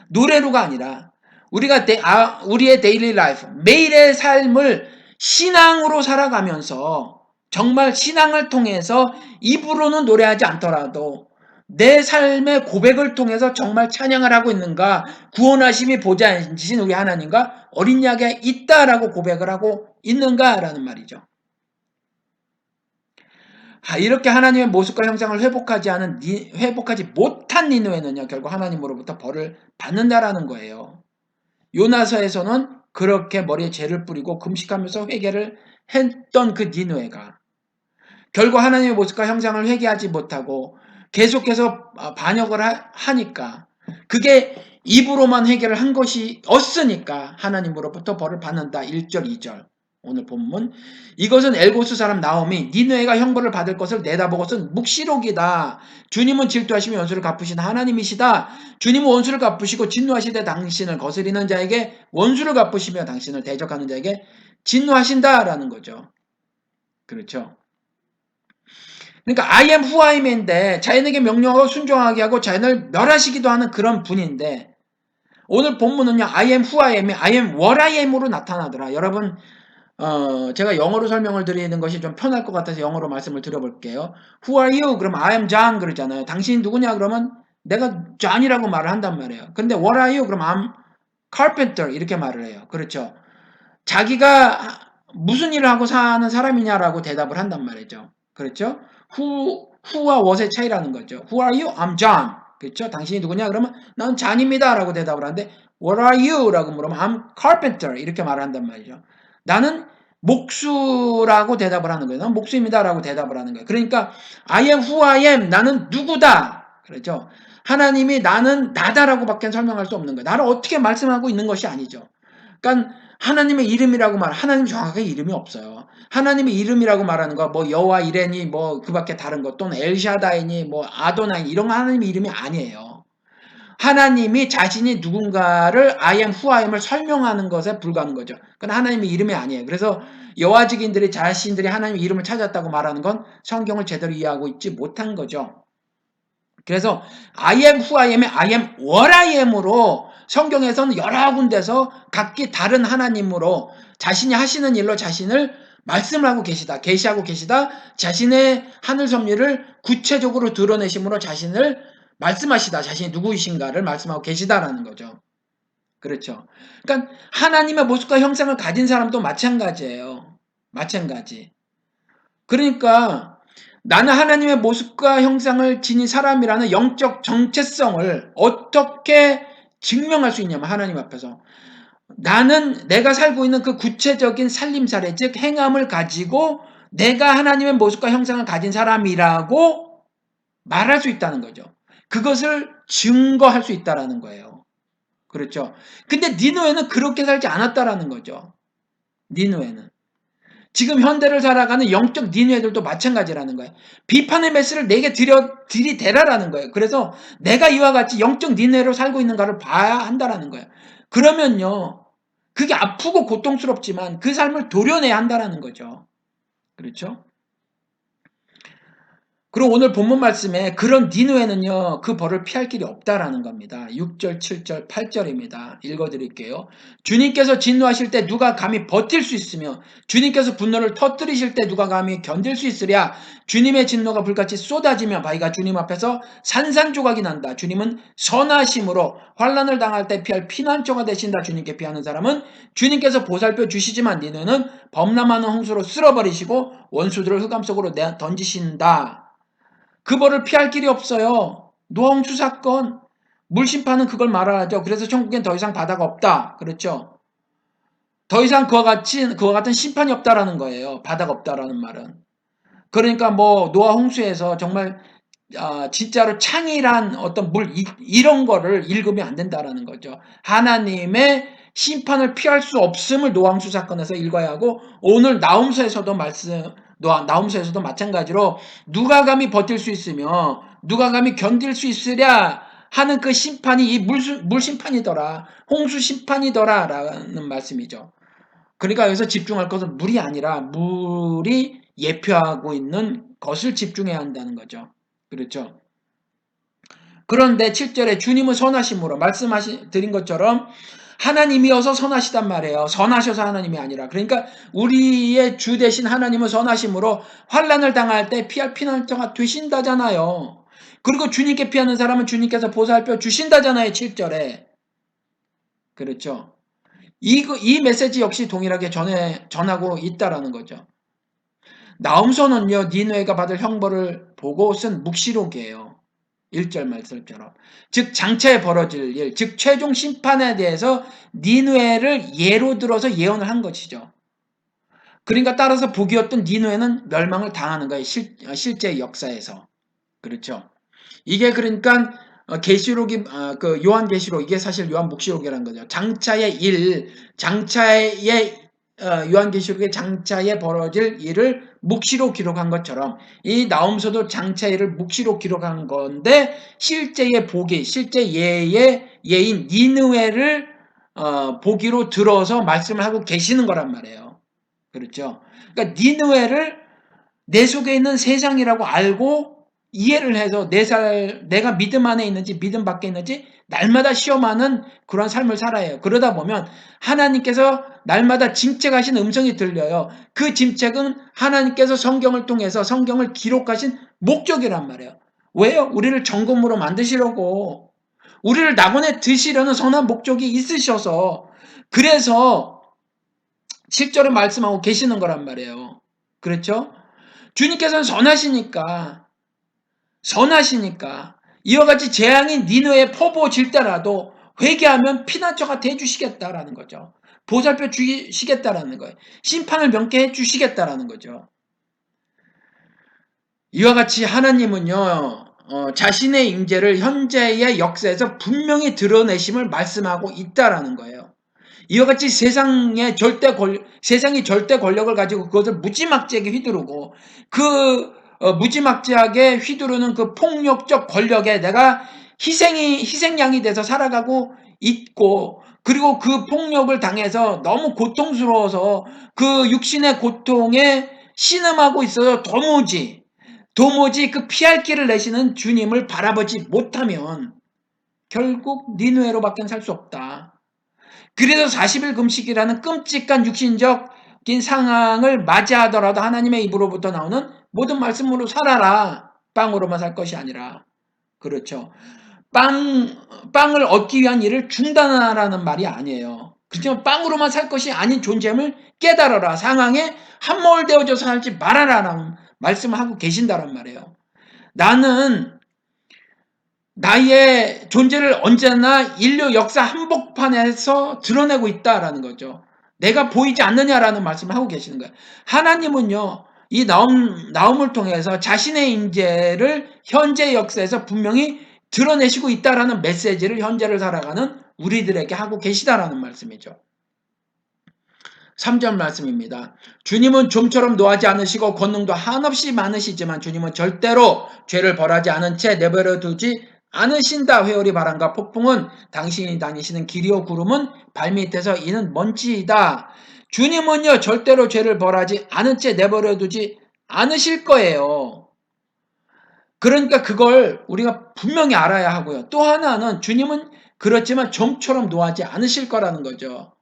A: 노래로가 아니라 우리의 데일리 라이프, 매일의 삶을 신앙으로 살아가면서 정말 신앙을 통해서 입으로는 노래하지 않더라도 내 삶의 고백을 통해서 정말 찬양을 하고 있는가? 구원하심이 보좌에 앉으신 우리 하나님과 어린 양에 있다라고 고백을 하고 있는가라는 말이죠. 이렇게 하나님의 모습과 형상을 회복하지 못한 니느웨는요, 결국 하나님으로부터 벌을 받는다라는 거예요. 요나서에서는 그렇게 머리에 죄를 뿌리고 금식하면서 회개를 했던 그 니느웨가 결국 하나님의 모습과 형상을 회개하지 못하고 계속해서 반역을 하니까 그게 입으로만 회개를 한 것이 없으니까 하나님으로부터 벌을 받는다. 1절 2절 오늘 본문 이것은 엘고스 사람 나홈이 니느웨가 형벌을 받을 것을 내다보고선 묵시록이다. 주님은 질투하시며 원수를 갚으신 하나님이시다. 주님은 원수를 갚으시고 진노하시되 당신을 거스리는 자에게 원수를 갚으시며 당신을 대적하는 자에게 진노하신다라는 거죠. 그렇죠. 그러니까 I am who I am인데 자연에게 명령하고 순종하게 하고 자연을 멸하시기도 하는 그런 분인데 오늘 본문은요. I am who I am이 I am what I am으로 나타나더라. 여러분 제가 영어로 설명을 드리는 것이 좀 편할 것 같아서 영어로 말씀을 드려볼게요. Who are you? 그러면 I am John 그러잖아요. 당신이 누구냐? 그러면 내가 John이라고 말을 한단 말이에요. 근데 what are you? 그러면 I'm carpenter 이렇게 말을 해요. 그렇죠. 자기가 무슨 일을 하고 사는 사람이냐라고 대답을 한단 말이죠. 그렇죠? who와 what의 차이라는 거죠. Who are you? I'm John. 그렇죠? 당신이 누구냐? 그러면 나는 잔입니다. 라고 대답을 하는데 What are you? 라고 물으면 I'm carpenter. 이렇게 말을 한단 말이죠. 나는 목수라고 대답을 하는 거예요. 나는 목수입니다. 라고 대답을 하는 거예요. 그러니까 I am who I am. 나는 누구다. 그렇죠? 하나님이 나는 나다라고 밖에 설명할 수 없는 거예요. 나를 어떻게 말씀하고 있는 것이 아니죠. 그러니까 하나님의 이름이라고 하나님 정확하게 이름이 없어요. 하나님의 이름이라고 말하는 거, 뭐 여호와 이레니, 뭐 그밖에 다른 것, 또는 엘샤다이니, 뭐 아도나이 이런 거 하나님의 이름이 아니에요. 하나님이 자신이 누군가를 I am who I am을 설명하는 것에 불과한 거죠. 그건 하나님의 이름이 아니에요. 그래서 여호와 증인들이 자신들이 하나님의 이름을 찾았다고 말하는 건 성경을 제대로 이해하고 있지 못한 거죠. 그래서 I am who I am의 I am what I am으로 성경에서는 여러 군데서 각기 다른 하나님으로 자신이 하시는 일로 자신을 말씀을 하고 계시다. 계시하고 계시다. 자신의 하늘 섭리를 구체적으로 드러내심으로 자신을 말씀하시다. 자신이 누구이신가를 말씀하고 계시다라는 거죠. 그렇죠. 그러니까 하나님의 모습과 형상을 가진 사람도 마찬가지예요. 마찬가지. 그러니까 나는 하나님의 모습과 형상을 지닌 사람이라는 영적 정체성을 어떻게 증명할 수 있냐면 하나님 앞에서 나는 내가 살고 있는 그 구체적인 살림살이 즉 행함을 가지고 내가 하나님의 모습과 형상을 가진 사람이라고 말할 수 있다는 거죠. 그것을 증거할 수 있다라는 거예요. 그렇죠. 근데 니느웨는 그렇게 살지 않았다라는 거죠. 니느웨는. 지금 현대를 살아가는 영적 니느웨들도 마찬가지라는 거예요. 비판의 메시를 내게 들이대라라는 거예요. 그래서 내가 이와 같이 영적 니느웨로 살고 있는가를 봐야 한다라는 거예요. 그러면요. 그게 아프고 고통스럽지만 그 삶을 도려내야 한다라는 거죠. 그렇죠? 그리고 오늘 본문 말씀에 그런 니느웨는요. 그 벌을 피할 길이 없다라는 겁니다. 6절, 7절, 8절입니다. 읽어드릴게요. 주님께서 진노하실 때 누가 감히 버틸 수 있으며 주님께서 분노를 터뜨리실 때 누가 감히 견딜 수 있으랴. 주님의 진노가 불같이 쏟아지며 바위가 주님 앞에서 산산조각이 난다. 주님은 선하심으로 환난을 당할 때 피할 피난처가 되신다. 주님께 피하는 사람은 주님께서 보살펴 주시지만 니느웨는 범람하는 홍수로 쓸어버리시고 원수들을 흑암 속으로 던지신다. 그 벌을 피할 길이 없어요. 노홍수 사건, 물심판은 그걸 말하죠. 그래서 천국엔 더 이상 바다가 없다. 그렇죠? 더 이상 그와 같은 심판이 없다라는 거예요. 바다가 없다라는 말은. 그러니까 뭐 노아 홍수에서 정말 진짜로 창이란 어떤 이런 거를 읽으면 안 된다라는 거죠. 하나님의 심판을 피할 수 없음을 노함수 사건에서 읽어야 하고, 오늘 나홈서에서도 마찬가지로 누가 감히 버틸 수 있으며 누가 감히 견딜 수 있으랴 하는 그 심판이 이 물 심판이더라, 홍수 심판이더라라는 말씀이죠. 그러니까 여기서 집중할 것은 물이 아니라 물이 예표하고 있는 것을 집중해야 한다는 거죠. 그렇죠. 그런데 7절에 주님은 선하심으로 드린 것처럼 하나님이어서 선하시단 말이에요. 선하셔서 하나님이 아니라. 그러니까 우리의 주 대신 하나님은 선하심으로 환난을 당할 때 피할 피난처가 되신다잖아요. 그리고 주님께 피하는 사람은 주님께서 보살펴 주신다잖아요. 7절에. 그렇죠. 이 메시지 역시 동일하게 전하고 있다라는 거죠. 나홈서는요, 니느웨가 받을 형벌을 보고 쓴 묵시록이에요. 1절 말씀처럼. 즉 장차에 벌어질 일, 즉 최종 심판에 대해서 니느웨를 예로 들어서 예언을 한 것이죠. 그러니까 따라서 복이었던 니느웨는 멸망을 당하는 거예요. 실제 역사에서. 그렇죠. 이게 그러니까 계시록이 그 요한계시록, 이게 사실 요한묵시록이라는 거죠. 장차의 요한계시록의 장차에 벌어질 일을 묵시로 기록한 것처럼 이 나홈서도 장차의 일을 묵시로 기록한 건데, 실제 예인 니느웨를 보기로 들어서 말씀을 하고 계시는 거란 말이에요. 그렇죠. 그러니까 니느웨를 내 속에 있는 세상이라고 알고 이해를 해서 내가 믿음 안에 있는지 믿음 밖에 있는지 날마다 시험하는 그런 삶을 살아야 해요. 그러다 보면 하나님께서 날마다 짐책하신 음성이 들려요. 그 짐책은 하나님께서 성경을 통해서 성경을 기록하신 목적이란 말이에요. 왜요? 우리를 정금으로 만드시려고, 우리를 낙원에 드시려는 선한 목적이 있으셔서, 그래서 7절에 말씀하고 계시는 거란 말이에요. 그렇죠? 주님께서는 선하시니까 이와 같이 재앙인 니느웨에 퍼부어질때라도 회개하면 피난처가 돼주시겠다라는 거죠. 보살펴 주시겠다라는 거예요. 심판을 명쾌해 주시겠다라는 거죠. 이와 같이 하나님은요, 자신의 임재를 현재의 역사에서 분명히 드러내심을 말씀하고 있다라는 거예요. 이와 같이 세상이 절대 권력을 가지고 그것을 무지막지하게 휘두르고, 그 무지막지하게 휘두르는 그 폭력적 권력에 내가 희생양이 돼서 살아가고 있고, 그리고 그 폭력을 당해서 너무 고통스러워서 그 육신의 고통에 신음하고 있어서 도무지 그 피할 길을 내시는 주님을 바라보지 못하면 결국 니느웨로밖에 살 수 없다. 그래서 40일 금식이라는 끔찍한 육신적인 상황을 맞이하더라도 하나님의 입으로부터 나오는 모든 말씀으로 살아라. 빵으로만 살 것이 아니라. 그렇죠. 빵을 얻기 위한 일을 중단하라는 말이 아니에요. 그렇지만 빵으로만 살 것이 아닌 존재임을 깨달아라. 상황에 함몰되어져서 살지 말아라라는 말씀을 하고 계신다란 말이에요. 나는 나의 존재를 언제나 인류 역사 한복판에서 드러내고 있다라는 거죠. 내가 보이지 않느냐라는 말씀을 하고 계시는 거예요. 하나님은요, 이 나움을 통해서 자신의 임재를 현재 역사에서 분명히 드러내시고 있다라는 메시지를 현재를 살아가는 우리들에게 하고 계시다라는 말씀이죠. 3절 말씀입니다. 주님은 좀처럼 노하지 않으시고 권능도 한없이 많으시지만 주님은 절대로 죄를 벌하지 않은 채 내버려 두지 않으신다. 회오리 바람과 폭풍은 당신이 다니시는 길이요 구름은 발밑에서 이는 먼지이다. 주님은요, 절대로 죄를 벌하지 않은 채 내버려 두지 않으실 거예요. 그러니까 그걸 우리가 분명히 알아야 하고요. 또 하나는 주님은 그렇지만 좀처럼 노하지 않으실 거라는 거죠.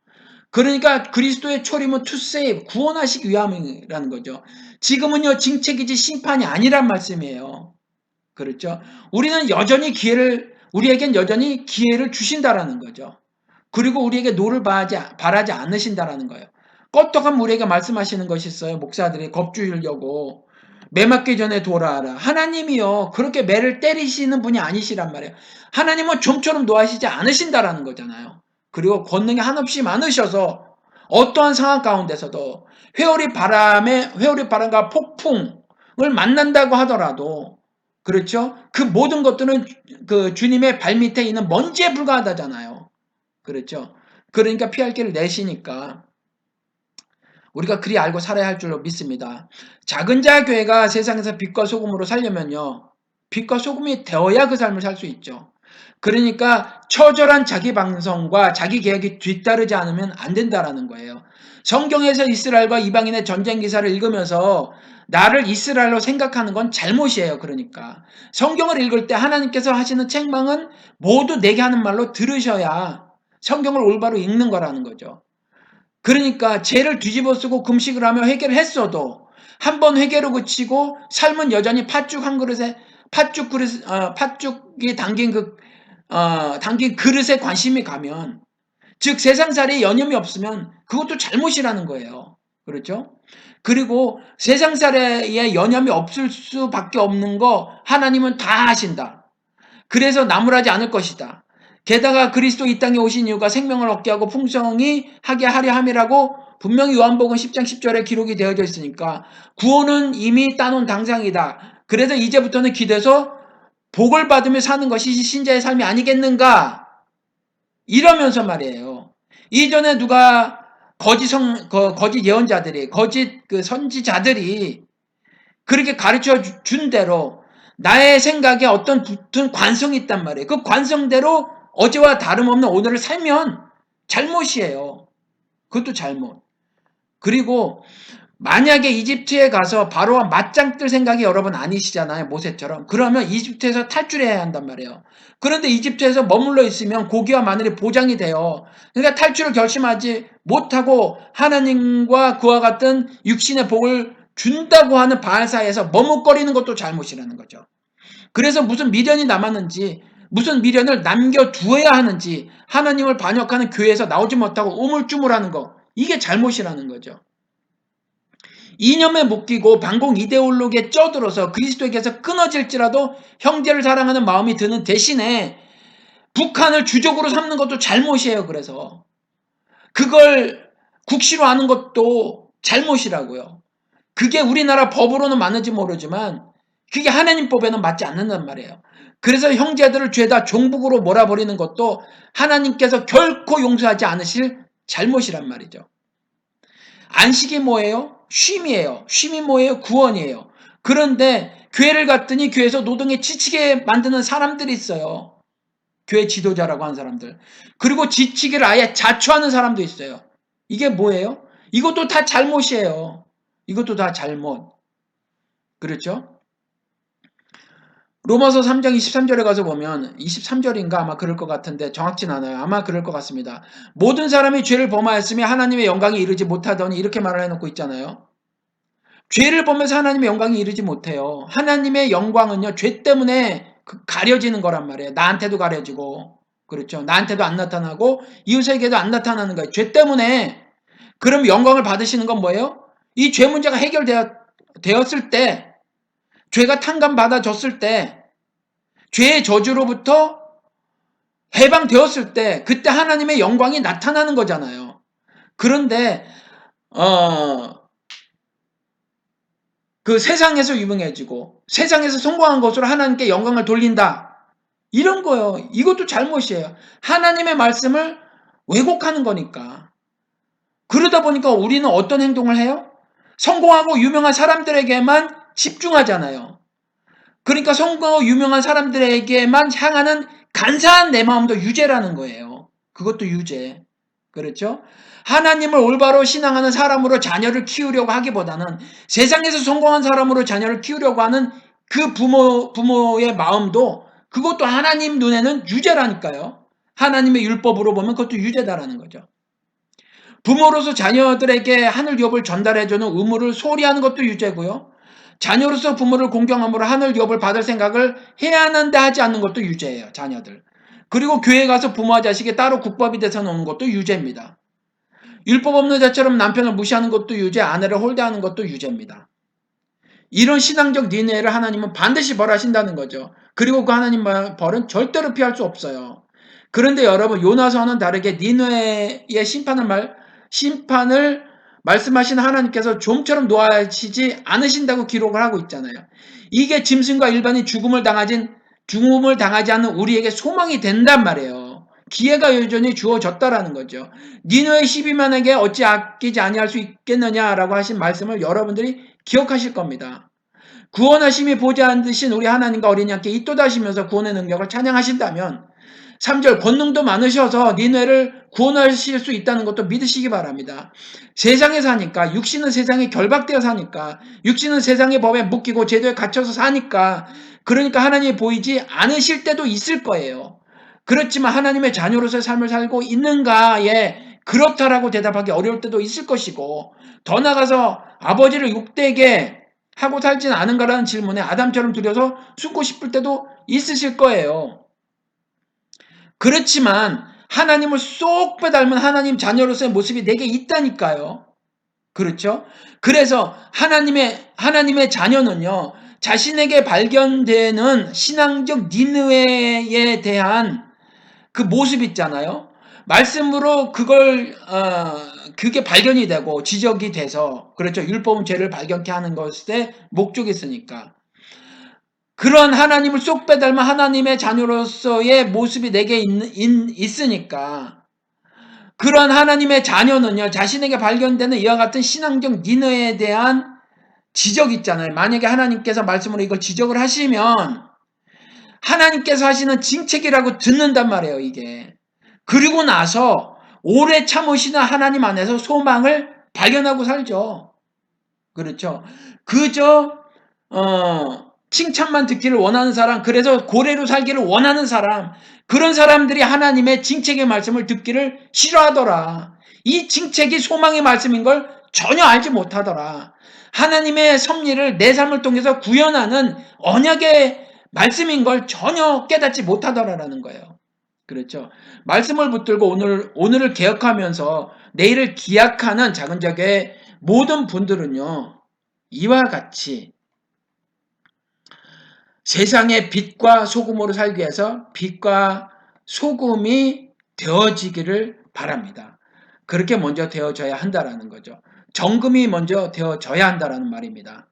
A: 그러니까 그리스도의 초림은 to save, 구원하시기 위함이라는 거죠. 지금은요, 징책이지 심판이 아니란 말씀이에요. 그렇죠? 우리에겐 여전히 기회를 주신다라는 거죠. 그리고 우리에게 노를 바라지 않으신다라는 거예요. 껐떡한 우리에게 말씀하시는 것이 있어요. 목사들이 겁주려고. 매 맞기 전에 돌아와라. 하나님이요, 그렇게 매를 때리시는 분이 아니시란 말이에요. 하나님은 좀처럼 노하시지 않으신다라는 거잖아요. 그리고 권능이 한없이 많으셔서 어떠한 상황 가운데서도 회오리 바람과 폭풍을 만난다고 하더라도 그렇죠? 그 모든 것들은 그 주님의 발밑에 있는 먼지에 불과하다잖아요. 그렇죠? 그러니까 피할 길을 내시니까 우리가 그리 알고 살아야 할 줄로 믿습니다. 작은 자 교회가 세상에서 빛과 소금으로 살려면요. 빛과 소금이 되어야 그 삶을 살 수 있죠. 그러니까 처절한 자기 방성과 자기 계획이 뒤따르지 않으면 안 된다라는 거예요. 성경에서 이스라엘과 이방인의 전쟁 기사를 읽으면서 나를 이스라엘로 생각하는 건 잘못이에요. 그러니까 성경을 읽을 때 하나님께서 하시는 책망은 모두 내게 하는 말로 들으셔야 성경을 올바로 읽는 거라는 거죠. 그러니까 죄를 뒤집어 쓰고 금식을 하며 회개를 했어도 한 번 회개로 그치고 삶은 여전히 팥죽 한 그릇에 팥죽 그릇 팥죽이 담긴 그릇에 관심이 가면 즉 세상살이에 여념이 없으면 그것도 잘못이라는 거예요. 그렇죠? 그리고 세상살이에 여념이 없을 수밖에 없는 거 하나님은 다 아신다. 그래서 나무라지 않을 것이다. 게다가 그리스도 이 땅에 오신 이유가 생명을 얻게 하고 풍성히 하게 하려 함이라고 분명히 요한복음 10장 10절에 기록이 되어져 있으니까 구원은 이미 따놓은 당상이다. 그래서 이제부터는 기대서 복을 받으며 사는 것이 신자의 삶이 아니겠는가? 이러면서 말이에요. 이전에 누가 거짓 예언자들이, 거짓 그 선지자들이 그렇게 가르쳐 준 대로 나의 생각에 어떤 붙은 관성이 있단 말이에요. 그 관성대로 어제와 다름없는 오늘을 살면 잘못이에요. 그것도 잘못. 그리고 만약에 이집트에 가서 바로와 맞짱 뜰 생각이 여러분 아니시잖아요. 모세처럼. 그러면 이집트에서 탈출해야 한단 말이에요. 그런데 이집트에서 머물러 있으면 고기와 마늘이 보장이 돼요. 그러니까 탈출을 결심하지 못하고 하나님과 그와 같은 육신의 복을 준다고 하는 바알사에서 머뭇거리는 것도 잘못이라는 거죠. 그래서 무슨 미련이 남았는지 무슨 미련을 남겨두어야 하는지 하나님을 반역하는 교회에서 나오지 못하고 우물쭈물하는 거 이게 잘못이라는 거죠. 이념에 묶이고 반공 이데올로기에 쪄들어서 그리스도에게서 끊어질지라도 형제를 사랑하는 마음이 드는 대신에 북한을 주적으로 삼는 것도 잘못이에요. 그래서 그걸 국시로 하는 것도 잘못이라고요. 그게 우리나라 법으로는 맞는지 모르지만 그게 하나님 법에는 맞지 않는단 말이에요. 그래서 형제들을 죄다 종북으로 몰아버리는 것도 하나님께서 결코 용서하지 않으실 잘못이란 말이죠. 안식이 뭐예요? 쉼이에요. 쉼이 뭐예요? 구원이에요. 그런데 교회를 갔더니 교회에서 노동에 지치게 만드는 사람들이 있어요. 교회 지도자라고 하는 사람들. 그리고 지치기를 아예 자초하는 사람도 있어요. 이게 뭐예요? 이것도 다 잘못이에요. 이것도 다 잘못. 그렇죠? 로마서 3장 23절에 가서 보면 23절인가 아마 그럴 것 같은데 정확진 않아요. 아마 그럴 것 같습니다. 모든 사람이 죄를 범하였으며 하나님의 영광에 이르지 못하더니 이렇게 말을 해놓고 있잖아요. 죄를 범해서 하나님의 영광에 이르지 못해요. 하나님의 영광은요. 죄 때문에 가려지는 거란 말이에요. 나한테도 가려지고 그렇죠. 나한테도 안 나타나고 이웃에게도 안 나타나는 거예요. 죄 때문에. 그럼 영광을 받으시는 건 뭐예요? 이 죄 문제가 해결되었을 때 죄가 탕감받아졌을 때 죄의 저주로부터 해방되었을 때 그때 하나님의 영광이 나타나는 거잖아요. 그런데 그 세상에서 유명해지고 세상에서 성공한 것으로 하나님께 영광을 돌린다. 이런 거요. 이것도 잘못이에요. 하나님의 말씀을 왜곡하는 거니까. 그러다 보니까 우리는 어떤 행동을 해요? 성공하고 유명한 사람들에게만 집중하잖아요. 그러니까 성공하고 유명한 사람들에게만 향하는 간사한 내 마음도 유죄라는 거예요. 그것도 유죄. 그렇죠? 하나님을 올바로 신앙하는 사람으로 자녀를 키우려고 하기보다는 세상에서 성공한 사람으로 자녀를 키우려고 하는 그 부모의 마음도 그것도 하나님 눈에는 유죄라니까요. 하나님의 율법으로 보면 그것도 유죄다라는 거죠. 부모로서 자녀들에게 하늘 엽을 전달해주는 의무를 소홀히 하는 것도 유죄고요. 자녀로서 부모를 공경함으로 하늘 엽을 받을 생각을 해야 하는데 하지 않는 것도 유죄예요. 자녀들. 그리고 교회 가서 부모와 자식이 따로 국밥이 돼서 노는 것도 유죄입니다. 율법 없는 자처럼 남편을 무시하는 것도 유죄, 아내를 홀대하는 것도 유죄입니다. 이런 신앙적 니네를 하나님은 반드시 벌하신다는 거죠. 그리고 그 하나님 벌은 절대로 피할 수 없어요. 그런데 여러분 요나서는 다르게 니느웨의 심판을 말씀하신 하나님께서 좀처럼 놓아지지 않으신다고 기록을 하고 있잖아요. 이게 짐승과 일반이 죽음을 당하지 않는 우리에게 소망이 된단 말이에요. 기회가 여전히 주어졌다라는 거죠. 니느웨 12만에게 어찌 아끼지 아니할 수 있겠느냐라고 하신 말씀을 여러분들이 기억하실 겁니다. 구원하심이 보좌하신 우리 하나님과 어린 양께 이또다시면서 구원의 능력을 찬양하신다면 3절 권능도 많으셔서 니느웨를 구원하실 수 있다는 것도 믿으시기 바랍니다. 세상에 사니까, 육신은 세상에 결박되어 사니까, 육신은 세상의 법에 묶이고 제도에 갇혀서 사니까, 그러니까 하나님이 보이지 않으실 때도 있을 거예요. 그렇지만 하나님의 자녀로서의 삶을 살고 있는가에 그렇다라고 대답하기 어려울 때도 있을 것이고, 더 나아가서 아버지를 욕되게 하고 살지는 않은가라는 질문에 아담처럼 두려서 숨고 싶을 때도 있으실 거예요. 그렇지만 하나님을 쏙 빼닮은 하나님 자녀로서의 모습이 내게 있다니까요. 그렇죠? 그래서 하나님의 자녀는요, 자신에게 발견되는 신앙적 니느웨에 대한 그 모습 있잖아요. 말씀으로 그게 발견이 되고 지적이 돼서, 그렇죠. 율법은 죄를 발견케 하는 것에 목적이 있으니까. 그런 하나님을 쏙 빼닮은 하나님의 자녀로서의 모습이 내게 있으니까 그런 하나님의 자녀는요, 자신에게 발견되는 이와 같은 신앙적 니느에 대한 지적이 있잖아요. 만약에 하나님께서 말씀으로 이걸 지적을 하시면 하나님께서 하시는 징책이라고 듣는단 말이에요, 이게. 그리고 나서 오래 참으시는 하나님 안에서 소망을 발견하고 살죠. 그렇죠. 그저 칭찬만 듣기를 원하는 사람, 그래서 고래로 살기를 원하는 사람, 그런 사람들이 하나님의 징책의 말씀을 듣기를 싫어하더라. 이 징책이 소망의 말씀인 걸 전혀 알지 못하더라. 하나님의 섭리를 내 삶을 통해서 구현하는 언약의 말씀인 걸 전혀 깨닫지 못하더라라는 거예요. 그렇죠. 말씀을 붙들고 오늘을 기억하면서 내일을 기약하는 작은 자의 모든 분들은요, 이와 같이 세상의 빛과 소금으로 살기 위해서 빛과 소금이 되어지기를 바랍니다. 그렇게 먼저 되어져야 한다라는 거죠. 정금이 먼저 되어져야 한다라는 말입니다.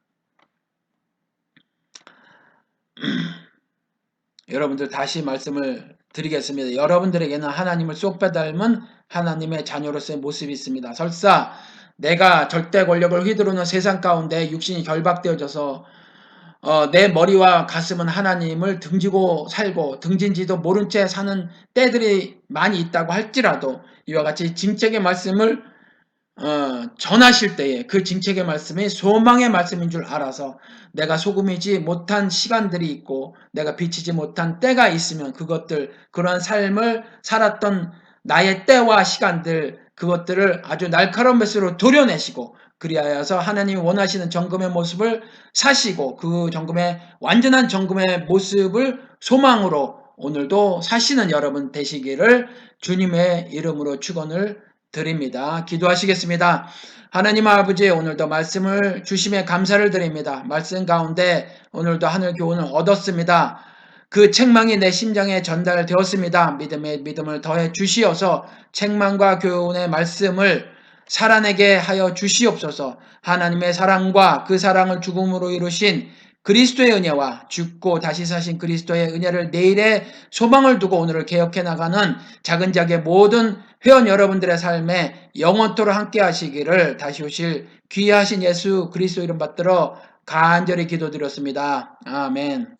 A: 여러분들 다시 말씀을 드리겠습니다. 여러분들에게는 하나님을 쏙 빼닮은 하나님의 자녀로서의 모습이 있습니다. 설사 내가 절대 권력을 휘두르는 세상 가운데 육신이 결박되어져서 내 머리와 가슴은 하나님을 등지고 살고 등진지도 모른 채 사는 때들이 많이 있다고 할지라도 이와 같이 징책의 말씀을 전하실 때에 그 징책의 말씀이 소망의 말씀인 줄 알아서 내가 소금이지 못한 시간들이 있고 내가 비치지 못한 때가 있으면 그러한 삶을 살았던 나의 때와 시간들, 그것들을 아주 날카로운 메스로 도려내시고 그리하여서 하나님이 원하시는 정금의 모습을 사시고 그 완전한 정금의 모습을 소망으로 오늘도 사시는 여러분 되시기를 주님의 이름으로 축원을 드립니다. 기도하시겠습니다. 하나님 아버지, 오늘도 말씀을 주심에 감사를 드립니다. 말씀 가운데 오늘도 하늘 교훈을 얻었습니다. 그 책망이 내 심장에 전달되었습니다. 믿음을 더해 주시어서 책망과 교훈의 말씀을 살아내게 하여 주시옵소서. 하나님의 사랑과 그 사랑을 죽음으로 이루신 그리스도의 은혜와 죽고 다시 사신 그리스도의 은혜를 내일의 소망을 두고 오늘을 개혁해 나가는 작은 작의 모든 회원 여러분들의 삶에 영원토록 함께 하시기를 다시 오실 귀하신 예수 그리스도 이름 받들어 간절히 기도드렸습니다. 아멘.